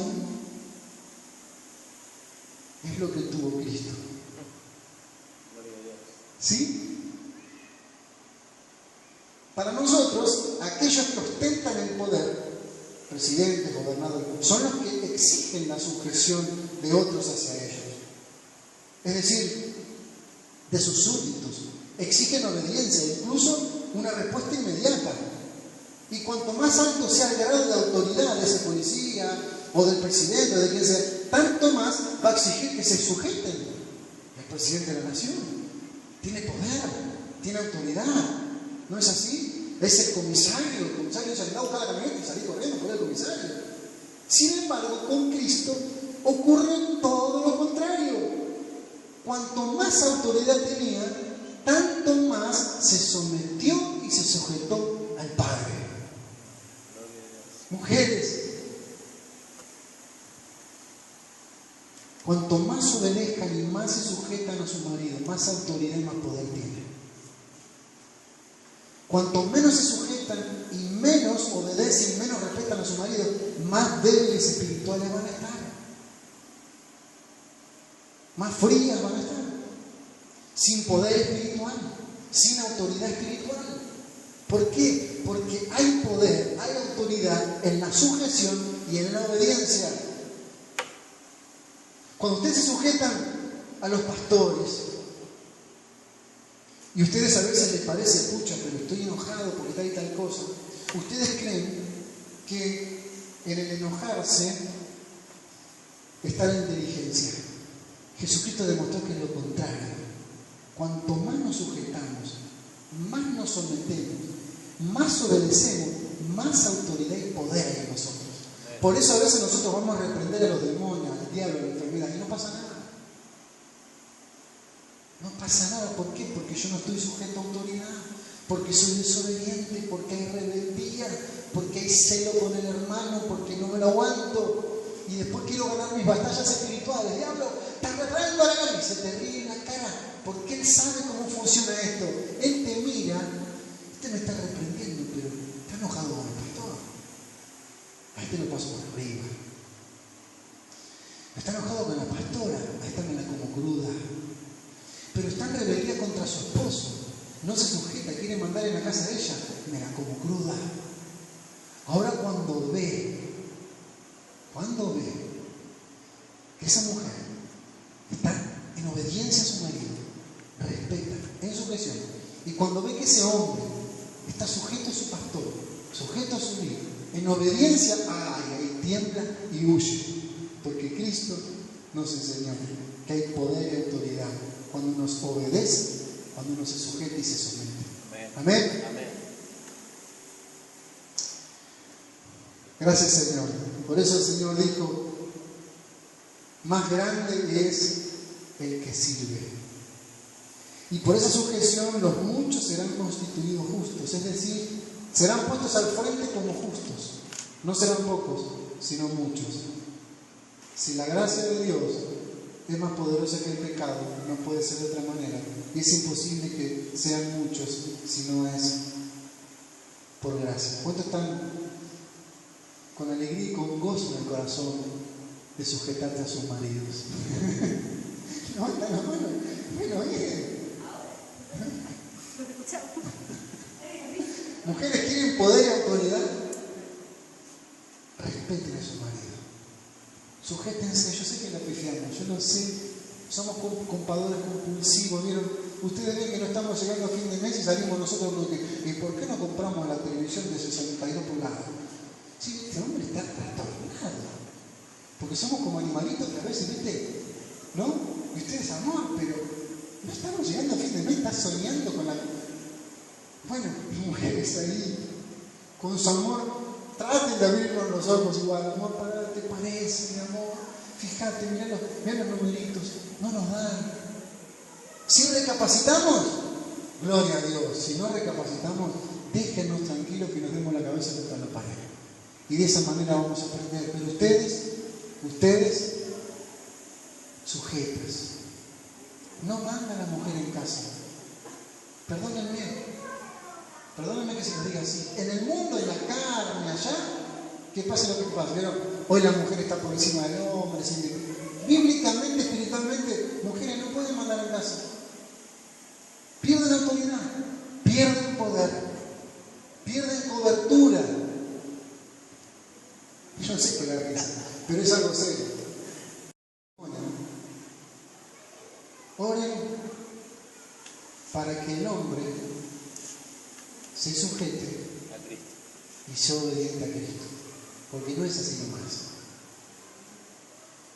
es lo que tuvo Cristo. ¿Sí? Para nosotros, aquellos que ostentan el poder, presidentes, gobernadores, son los que exigen la sujeción de otros hacia ellos. Es decir, de sus súbditos. Exigen obediencia, incluso una respuesta inmediata. Y cuanto más alto sea el grado de autoridad de ese policía o del presidente o de quien sea, tanto más va a exigir que se sujeten. El presidente de la nación tiene poder, tiene autoridad. ¿No es así? Es el comisario dice, anda a buscar la camioneta y salí corriendo por el comisario. Sin embargo, con Cristo ocurre todo lo contrario. Cuanto más autoridad tenía, tanto más se sometió y se sujetó al Padre. Mujeres, cuanto más obedezcan y más se sujetan a su marido, más autoridad y más poder tienen. Cuanto menos se sujetan y menos obedecen y menos respetan a su marido, más débiles espirituales van a estar. Más frías van a estar. Sin poder espiritual, sin autoridad espiritual. ¿Por qué? Porque hay poder, hay autoridad en la sujeción y en la obediencia. Cuando ustedes se sujetan a los pastores, y ustedes a veces les parece, pucha, pero estoy enojado porque tal y tal cosa. Ustedes creen que en el enojarse está la inteligencia. Jesucristo demostró que es lo contrario. Cuanto más nos sujetamos, más nos sometemos, más obedecemos, más autoridad y poder hay en nosotros. Por eso a veces nosotros vamos a reprender a los demonios, al diablo, a la enfermedad, y no pasa nada. No pasa nada, ¿por qué? Porque yo no estoy sujeto a autoridad, porque soy desobediente, porque hay rebeldía, porque hay celo con el hermano, porque no me lo aguanto y después quiero ganar mis batallas espirituales. Diablo, te reprendo a la cara y se te ríe en la cara, porque él sabe cómo funciona esto. Él te mira, este me está reprendiendo, pero está enojado con el pastor. A este lo paso por arriba. Está enojado con la pastora, a esta me la como cruda. Pero está en rebeldía contra su esposo, no se sujeta, quiere mandar en la casa de ella, me la como cruda. Ahora cuando ve que esa mujer está en obediencia a su marido, respeta, en sujeción, y cuando ve que ese hombre está sujeto a su pastor, sujeto a su líder, en obediencia, ahí tiembla y huye, porque Cristo nos enseñó que hay poder y autoridad cuando nos obedece, cuando uno se sujeta y se somete. Amén. Amén. Gracias, Señor. Por eso el Señor dijo, más grande es el que sirve. Y por esa sujeción los muchos serán constituidos justos, es decir, serán puestos al frente como justos. No serán pocos, sino muchos. Si la gracia de Dios es más poderosa que el pecado, no puede ser de otra manera. Y es imposible que sean muchos si no es por gracia. ¿Cuántos están con alegría y con gozo en el corazón de sujetarse a sus maridos? No, está la mano. Bueno, bien. Mujeres quieren poder y autoridad. Respeten a su marido. Sujétense, yo sé que la pifiamos, yo lo sé, somos compradores compulsivos, ¿vieron? Ustedes ven que no estamos llegando a fin de mes y salimos nosotros con que, ¿y por qué no compramos la televisión de 62 pulgadas? Sí, este hombre está trastornado, porque somos como animalitos que a veces, ¿viste? ¿No? Y ustedes, amor, pero no estamos llegando a fin de mes, estás soñando con la... Bueno, mujeres ahí, con su amor, traten de abrirnos los ojos igual, amor, ¿te parece, mi amor? Fíjate, mirá los numeritos, no nos dan. Si recapacitamos, gloria a Dios. Si no recapacitamos, déjenos tranquilos que nos demos la cabeza contra la pared. Y de esa manera vamos a aprender. Pero ustedes, sujetas. No manda a la mujer en casa. Perdónenme que se los diga así. En el mundo, en la carne, allá, que pase lo que pase. ¿Vieron? Hoy la mujer está por encima del hombre. Bíblicamente, espiritualmente, mujeres no pueden mandar en casa. Pierden autoridad, pierden poder, pierden cobertura. Yo sé que da risa, pero es algo serio. Oren para que el hombre se sujete y sea obediente a Cristo, porque no es así nomás.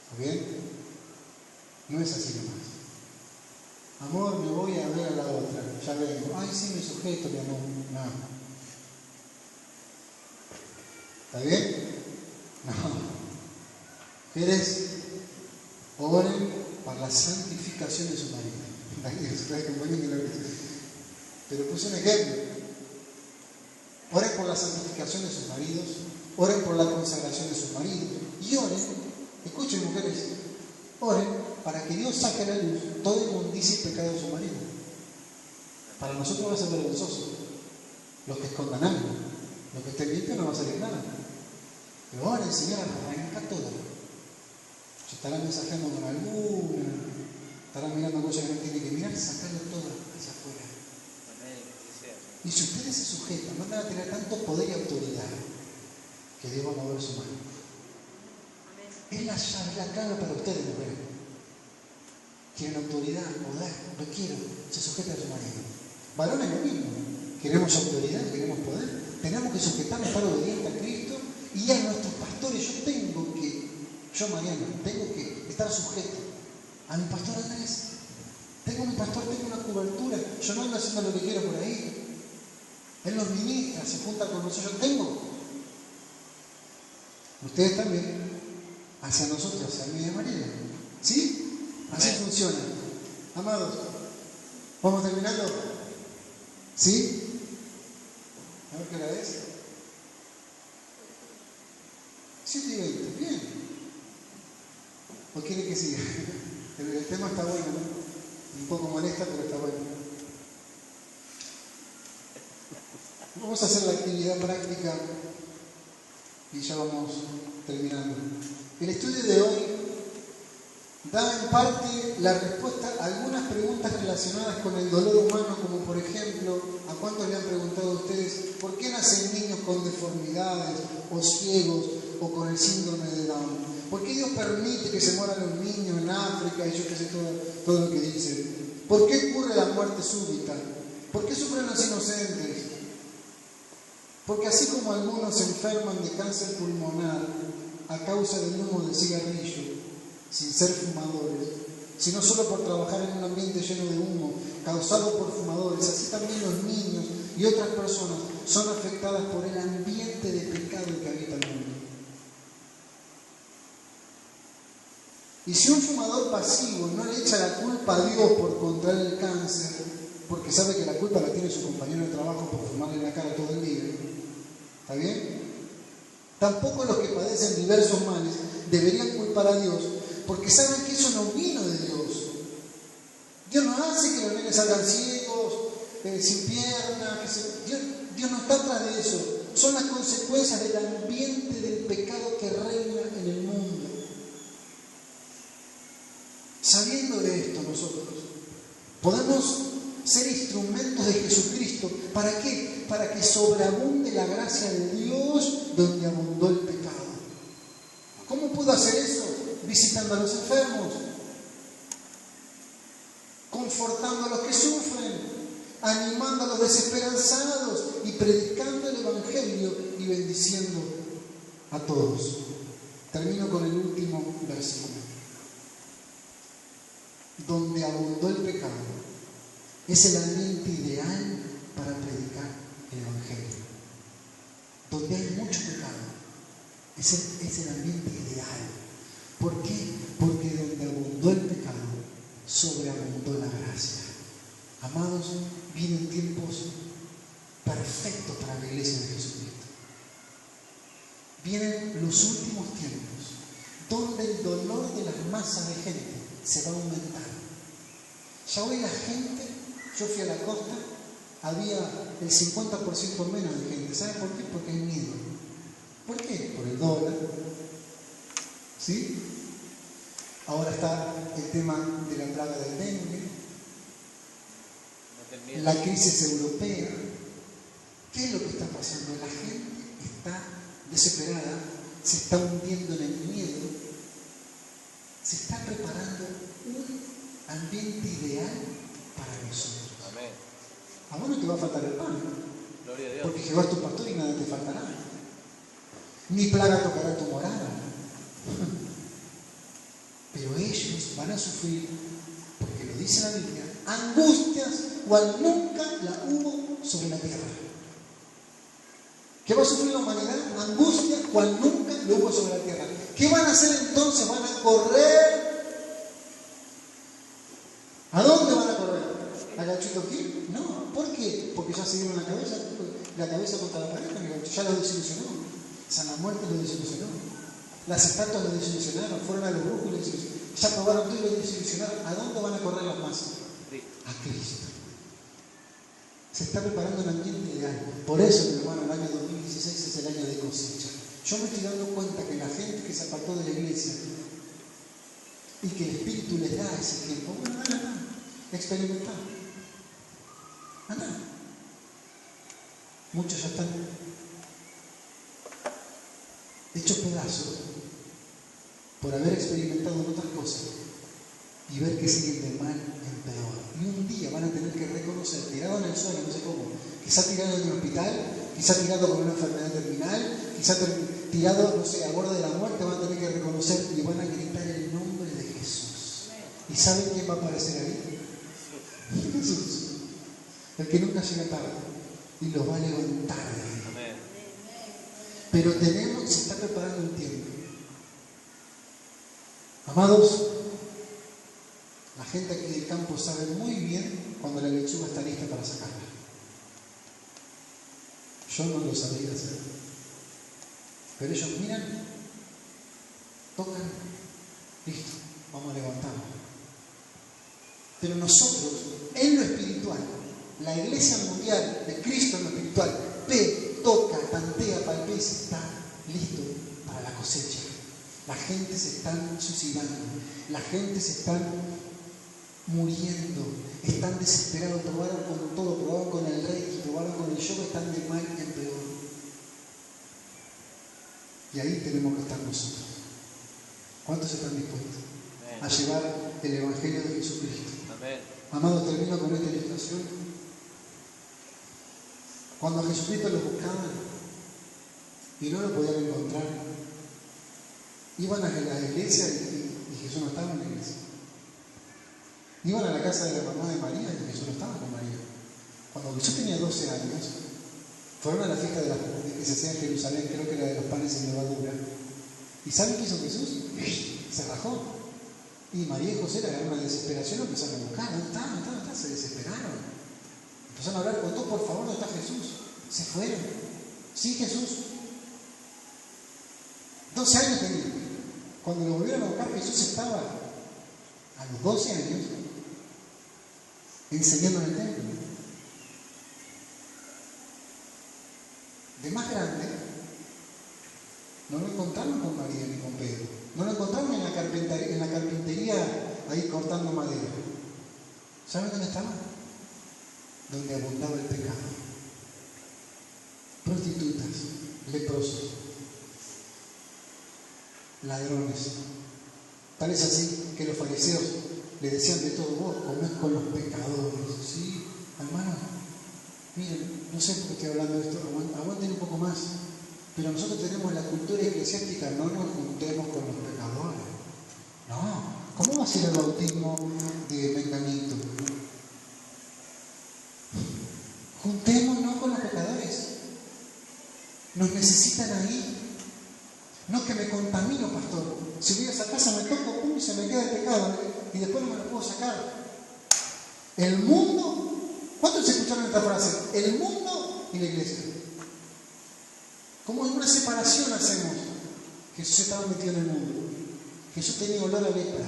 ¿Está bien? No es así nomás. Amor, me voy a ver a la otra, ya vengo. Ay, sí, me sujeto, mi amor. No. ¿Está bien? No. Mujeres, oren para la santificación de su marido. Pero puse un ejemplo. Oren por la santificación de sus maridos, oren por la consagración de sus maridos y oren, escuchen mujeres, oren para que Dios saque a la luz toda inmundicia y pecado de su marido. Para nosotros va a ser vergonzoso. Los que escondan algo, los que estén limpios no va a salir nada. Pero oren, Señor, arranca todo. Se estarán mensajeando con alguna, estarán mirando cosas que no tienen que mirar, sacarlo todo hacia afuera. Y si ustedes se sujetan, no van a tener tanto poder y autoridad que Dios va a mover su mano. Es la llave, la clave para ustedes, mujeres. Quieren autoridad, poder, lo quiero, se sujeta a su marido. Varones lo mismo. Queremos autoridad, queremos poder. Tenemos que sujetarnos, estar obedientes a Cristo y a nuestros pastores. Yo Mariana, tengo que estar sujeto a mi pastor Andrés. Tengo mi pastor, tengo una cobertura. Yo no ando haciendo lo que quiero por ahí. Él nos ministra, se junta con nosotros. Yo tengo. Ustedes también, hacia nosotros, hacia mí y María. ¿Sí? Así funciona. Amados, ¿vamos terminando? ¿Sí? A ver qué hora es. 7:20, bien. ¿O quiere que siga? El tema está bueno, ¿no? Un poco molesta, pero está bueno. Vamos a hacer la actividad práctica y ya vamos terminando. El estudio de hoy da en parte la respuesta a algunas preguntas relacionadas con el dolor humano, como por ejemplo, ¿a cuántos le han preguntado a ustedes por qué nacen niños con deformidades o ciegos o con el síndrome de Down? ¿Por qué Dios permite que se mueran los niños en África y yo qué sé todo lo que dicen? ¿Por qué ocurre la muerte súbita? ¿Por qué sufren los inocentes? Porque así como algunos se enferman de cáncer pulmonar a causa del humo del cigarrillo, sin ser fumadores, sino solo por trabajar en un ambiente lleno de humo causado por fumadores, así también los niños y otras personas son afectadas por el ambiente de pecado que habita el mundo. Y si un fumador pasivo no le echa la culpa a Dios por contraer el cáncer, porque sabe que la culpa la tiene su compañero de trabajo por fumarle en la cara todo el día, ¿está bien? Tampoco los que padecen diversos males deberían culpar a Dios, porque saben que eso no vino de Dios. Dios no hace que los nenes salgan ciegos, sin piernas, Dios no está atrás de eso. Son las consecuencias del ambiente del pecado que reina en el mundo. Sabiendo de esto nosotros podemos ser instrumentos de Jesucristo. ¿Para qué? Para que sobreabunde la gracia de Dios donde abundó el pecado. ¿Cómo pudo hacer eso? Visitando a los enfermos, confortando a los que sufren, animando a los desesperanzados y predicando el Evangelio y bendiciendo a todos. Termino con el último versículo. Donde abundó el pecado es el ambiente ideal para predicar el Evangelio. Donde hay mucho pecado es el ambiente ideal. ¿Por qué? Porque donde abundó el pecado sobreabundó la gracia. Amados, vienen tiempos perfectos para la iglesia de Jesucristo. Vienen los últimos tiempos donde el dolor de las masas de gente se va a aumentar. Ya hoy la gente, yo fui a la costa, había el 50% menos de gente. ¿Saben por qué? Porque hay miedo. ¿Por qué? Por el dólar. ¿Sí? Ahora está el tema de la plaga del dengue. miedo. la crisis europea. ¿Qué es lo que está pasando? La gente está desesperada, se está hundiendo en el miedo, se está preparando un ambiente ideal para nosotros. Amén. A vos no te va a faltar el pan, Gloria a Dios. porque Jehová es tu pastor y nada te faltará. Ni plaga tocará tu morada. Pero ellos van a sufrir, porque lo dice la Biblia, angustias cual nunca la hubo sobre la tierra. ¿Qué va a sufrir la humanidad? Angustia cual nunca lo hubo sobre la tierra. ¿Qué van a hacer entonces? ¿Van a correr? ¿A dónde van a correr? ¿A Gauchito Gil? No. ¿Por qué? Porque ya se dieron la cabeza contra la pared, ya lo desilusionó. San la muerte lo desilusionó. Las estatuas lo desilusionaron, fueron a los brujos y lo desilusionaron. Ya probaron todo y lo desilusionaron. ¿A dónde van a correr las masas? A Cristo. Se está preparando un ambiente ideal. Por eso, mi hermano, el año 2016 es el año de cosecha. Yo me estoy dando cuenta que la gente que se apartó de la iglesia y que el Espíritu les da ese tiempo, bueno, anda, experimentar. Anda. Muchos ya están hechos pedazos por haber experimentado en otras cosas y ver que siguen de mal en peor. Y un día van a tener que reconocer, tirado en el suelo, no sé cómo, quizá tirado en un hospital, quizá tirado con una enfermedad terminal, quizá tirado, no sé, a borde de la muerte, van a tener que reconocer y van a gritar el nombre de Jesús. ¿Y saben quién va a aparecer ahí? Jesús. El que nunca llega tarde y los va a levantar de ahí. Amén. Pero se está preparando el tiempo. Amados, la gente aquí del campo sabe muy bien cuando la lechuga está lista para sacarla. Yo no lo sabía hacer. Pero ellos miran, tocan, listo, vamos a levantarla. Pero nosotros, en lo espiritual, la iglesia mundial de Cristo en lo espiritual, ve, toca, tantea, palpea y está listo para la cosecha. La gente se está suicidando, la gente se está muriendo, están desesperados, probaron con todo, probaron con el rey, probaron con el yoga, están de mal en peor. Y ahí tenemos que estar nosotros. ¿Cuántos están dispuestos a llevar el Evangelio de Jesucristo? Amén. Amados, termino con esta ilustración. Cuando a Jesucristo lo buscaban y no lo podían encontrar, iban a la iglesia y Jesús no estaba en la iglesia. Iban a la casa de la mamá de María y Jesús no estaba con María. Cuando Jesús tenía 12 años, fueron a la fiesta que se hacía en Jerusalén, creo que era de los panes sin levadura. ¿Y saben qué hizo Jesús? Se rajó. Y María y José era una desesperación, empezaron a buscar. ¿Dónde está? ¿Dónde está? ¿Dónde está? Se desesperaron. Empezaron a hablar con todos, por favor, ¿dónde está Jesús? Se fueron. Sí, Jesús. 12 años tenía. Cuando lo volvieron a buscar, Jesús estaba a los 12 años enseñando en el templo. De más grande, no lo encontraron con María ni con Pedro. No lo encontraron en la carpintería ahí cortando madera. ¿Saben dónde estaba? Donde abundaba el pecado. Prostitutas, leprosos, ladrones. Tal es así que los fariseos le decían de todo: vos comés con los pecadores. Sí, hermano, miren, no sé por qué estoy hablando de esto, aguanten un poco más. Pero nosotros tenemos la cultura eclesiástica: no nos juntemos con los pecadores. No, ¿cómo va a ser el bautismo de Menganito? Juntémonos con los pecadores. Nos necesitan ahí. No que me contamino, pastor. Si voy a esa casa me toco, pum, y se me queda el pecado y después no me lo puedo sacar. El mundo, ¿cuántos escucharon esta frase? El mundo y la iglesia. ¿Cómo en una separación hacemos? Jesús estaba metido en el mundo. Jesús tenía olor a lepra.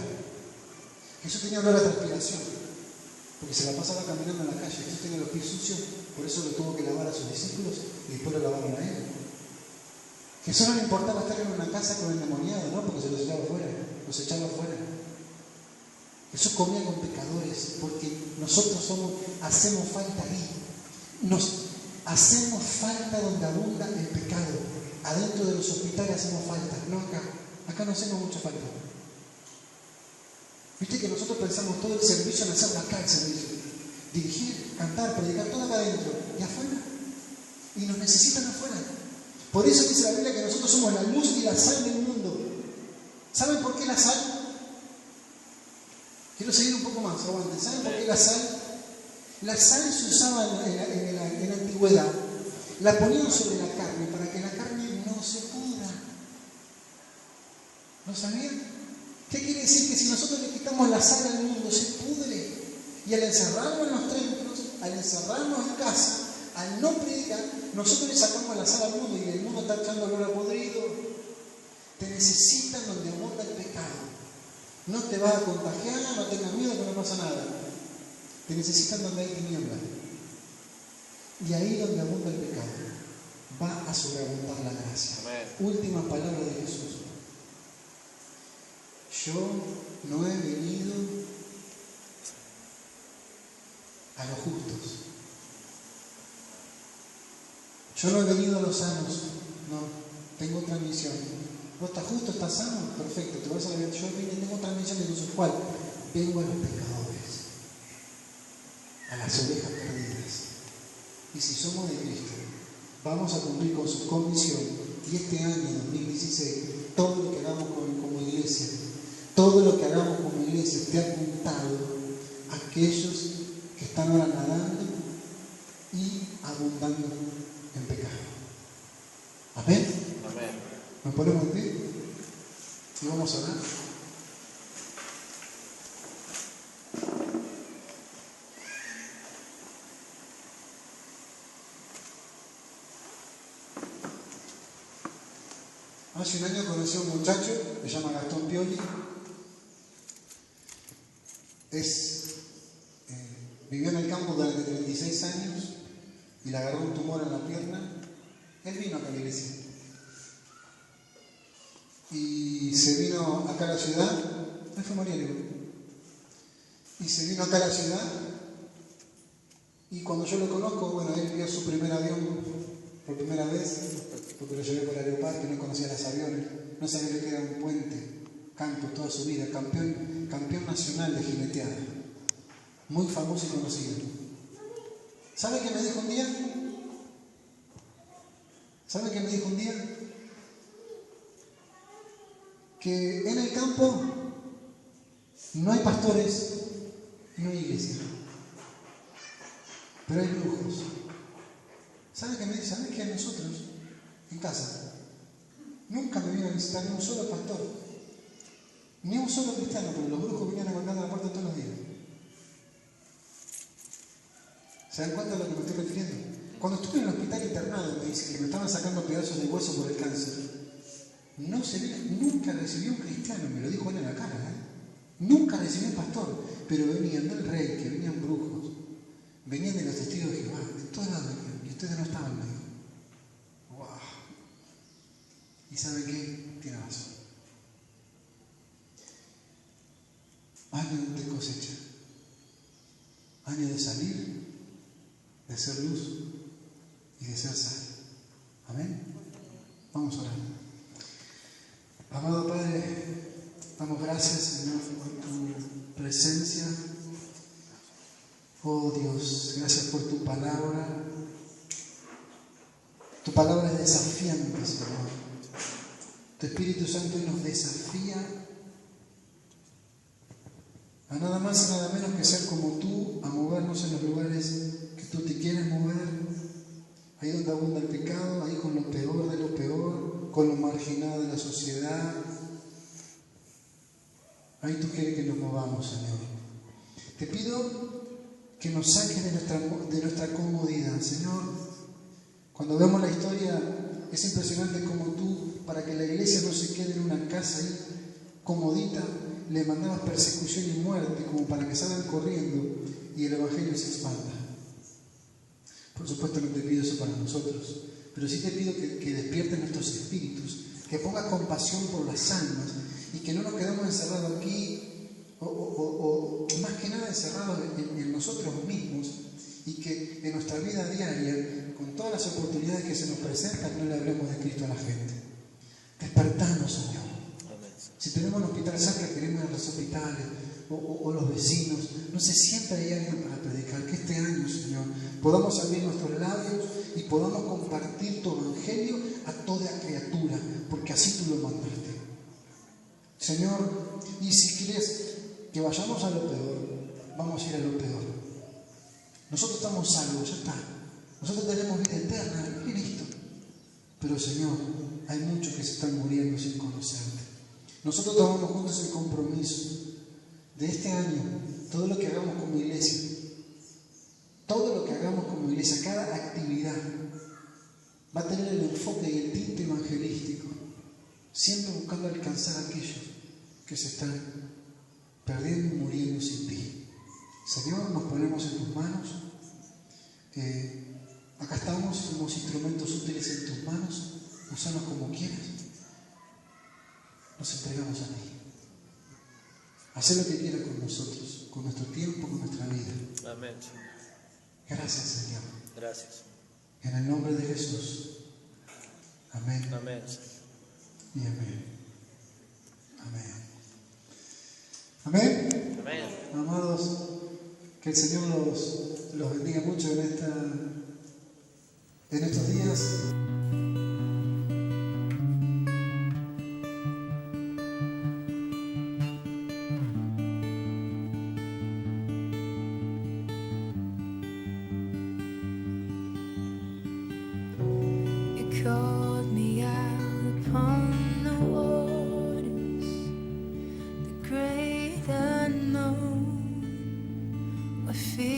Jesús tenía olor a transpiración. Porque se la pasaba caminando en la calle. Jesús tenía los pies sucios, por eso lo tuvo que lavar a sus discípulos y después lo lavaron a él. Jesús no le importaba estar en una casa con el endemoniado, ¿no? Porque se los echaba afuera, los echaba afuera. Jesús comía con pecadores porque nosotros hacemos falta ahí. Nos hacemos falta donde abunda el pecado. Adentro de los hospitales hacemos falta, no acá. Acá no hacemos mucha falta. Viste que nosotros pensamos todo el servicio en hacerlo acá, el servicio. Dirigir, cantar, predicar, todo acá adentro. ¿Y afuera? Y nos necesitan afuera. Por eso dice la Biblia que nosotros somos la luz y la sal del mundo. ¿Saben por qué la sal? Quiero seguir un poco más, aguanten. ¿Saben por qué la sal? La sal se usaba en la antigüedad. La ponían sobre la carne para que la carne no se pudra. ¿No sabían? ¿Qué quiere decir? Que si nosotros le quitamos la sal al mundo, se pudre. Y al encerrarnos en los templos, al encerrarnos en casa, al no predicar, nosotros le sacamos la sal al mundo y el mundo está echando olor a podrido. Te necesitan donde abunda el pecado. No te vas a contagiar, no tengas miedo que no pasa nada. Te necesitan donde hay tinieblas. Y ahí donde abunda el pecado, va a sobreabundar la gracia. Amén. Última palabra de Jesús. Yo no he venido a los justos. Yo no he venido a los sanos. No, tengo otra misión. ¿Vos estás justo, estás sano? Perfecto, te vas a ver. Yo tengo otra misión de Jesús. ¿Cuál? Vengo a los pecadores, a las ovejas perdidas. Y si somos de Cristo, vamos a cumplir con su comisión. Y este año, 2016, todo lo que hagamos como iglesia, todo lo que hagamos como iglesia esté apuntado a aquellos que están ahora nadando y abundando en pecado. Amén. Amén. ¿Nos ponemos en pie? Y vamos a orar. Hace un año conocí a un muchacho, se llama Gastón Pioli. Vivió en el campo durante 36 años y le agarró un tumor en la pierna. Él vino acá a la iglesia. Y se vino acá a la ciudad. Él fue Mariano. Y se vino acá a la ciudad. Y cuando yo lo conozco, bueno, él vio su primer avión por primera vez, porque lo llevé por el aeropuerto, no conocía los aviones, no sabía lo que era un puente, Campos toda su vida, campeón nacional de jineteada, muy famoso y conocido. ¿Sabe qué me dijo un día? ¿Sabe qué me dijo un día? Que en el campo no hay pastores, no hay iglesia, pero hay brujos. ¿Sabe qué me dice? ¿Sabes que nosotros, en casa, nunca me vino a visitar ni un solo pastor, ni un solo cristiano, porque los brujos venían a golpear la puerta todos los días? ¿Se dan cuenta de lo que me estoy refiriendo? Cuando estuve en el hospital internado, me dice que me estaban sacando pedazos de hueso por el cáncer. Nunca recibí un cristiano, me lo dijo él en la cara, Nunca recibí un pastor, pero venían del rey, que venían brujos, venían de los testigos de Jehová, de todos lados venían. Ustedes no estaban, me dijo. ¡Wow! ¿Y sabe qué? Tiene razón. Año de cosecha. Año de salir, de ser luz y de ser sal. Amén. Vamos a orar. Amado Padre, damos gracias, Señor, por tu presencia. Oh Dios, gracias por tu palabra. Tu palabra es desafiante, Señor. Tu Espíritu Santo hoy nos desafía a nada más y nada menos que ser como tú, a movernos en los lugares que tú te quieres mover, ahí donde abunda el pecado, ahí con lo peor de lo peor, con lo marginado de la sociedad. Ahí tú quieres que nos movamos, Señor. Te pido que nos saques de nuestra comodidad, Señor. Cuando vemos la historia, es impresionante como tú, para que la iglesia no se quede en una casa ahí comodita, le mandabas persecución y muerte como para que salgan corriendo y el evangelio se expanda. Por supuesto no te pido eso para nosotros, pero sí te pido que despiertes nuestros espíritus, que pongas compasión por las almas y que no nos quedemos encerrados aquí o más que nada encerrados en nosotros mismos, y que en nuestra vida diaria, con todas las oportunidades que se nos presentan, no le hablemos de Cristo a la gente. Despertanos, Señor. Si tenemos un hospital cerca, queremos ir a los hospitales o los vecinos. No sé, siempre hay alguien para predicar. Que este año, Señor, podamos abrir nuestros labios y podamos compartir tu evangelio a toda criatura, porque así tú lo mandaste. Señor, y si quieres que vayamos a lo peor, vamos a ir a lo peor. Nosotros estamos salvos, ya está. Nosotros tenemos vida eterna, y listo. Pero Señor, hay muchos que se están muriendo sin conocerte. Nosotros tomamos juntos el compromiso de este año, todo lo que hagamos como iglesia, cada actividad va a tener el enfoque y el tinte evangelístico, siempre buscando alcanzar a aquellos que se están perdiendo y muriendo sin ti. Señor, nos ponemos en tus manos. Acá estamos, somos instrumentos útiles en tus manos. Úsanos como quieras. Nos entregamos a ti. Haz lo que quieras con nosotros, con nuestro tiempo, con nuestra vida. Amén. Gracias, Señor. Gracias. En el nombre de Jesús. Amén. Amén. Y amén. Amén. Amén. Amén. Amados, que el Señor los bendiga mucho en estos días. Called me out upon the waters, the great unknown. I feel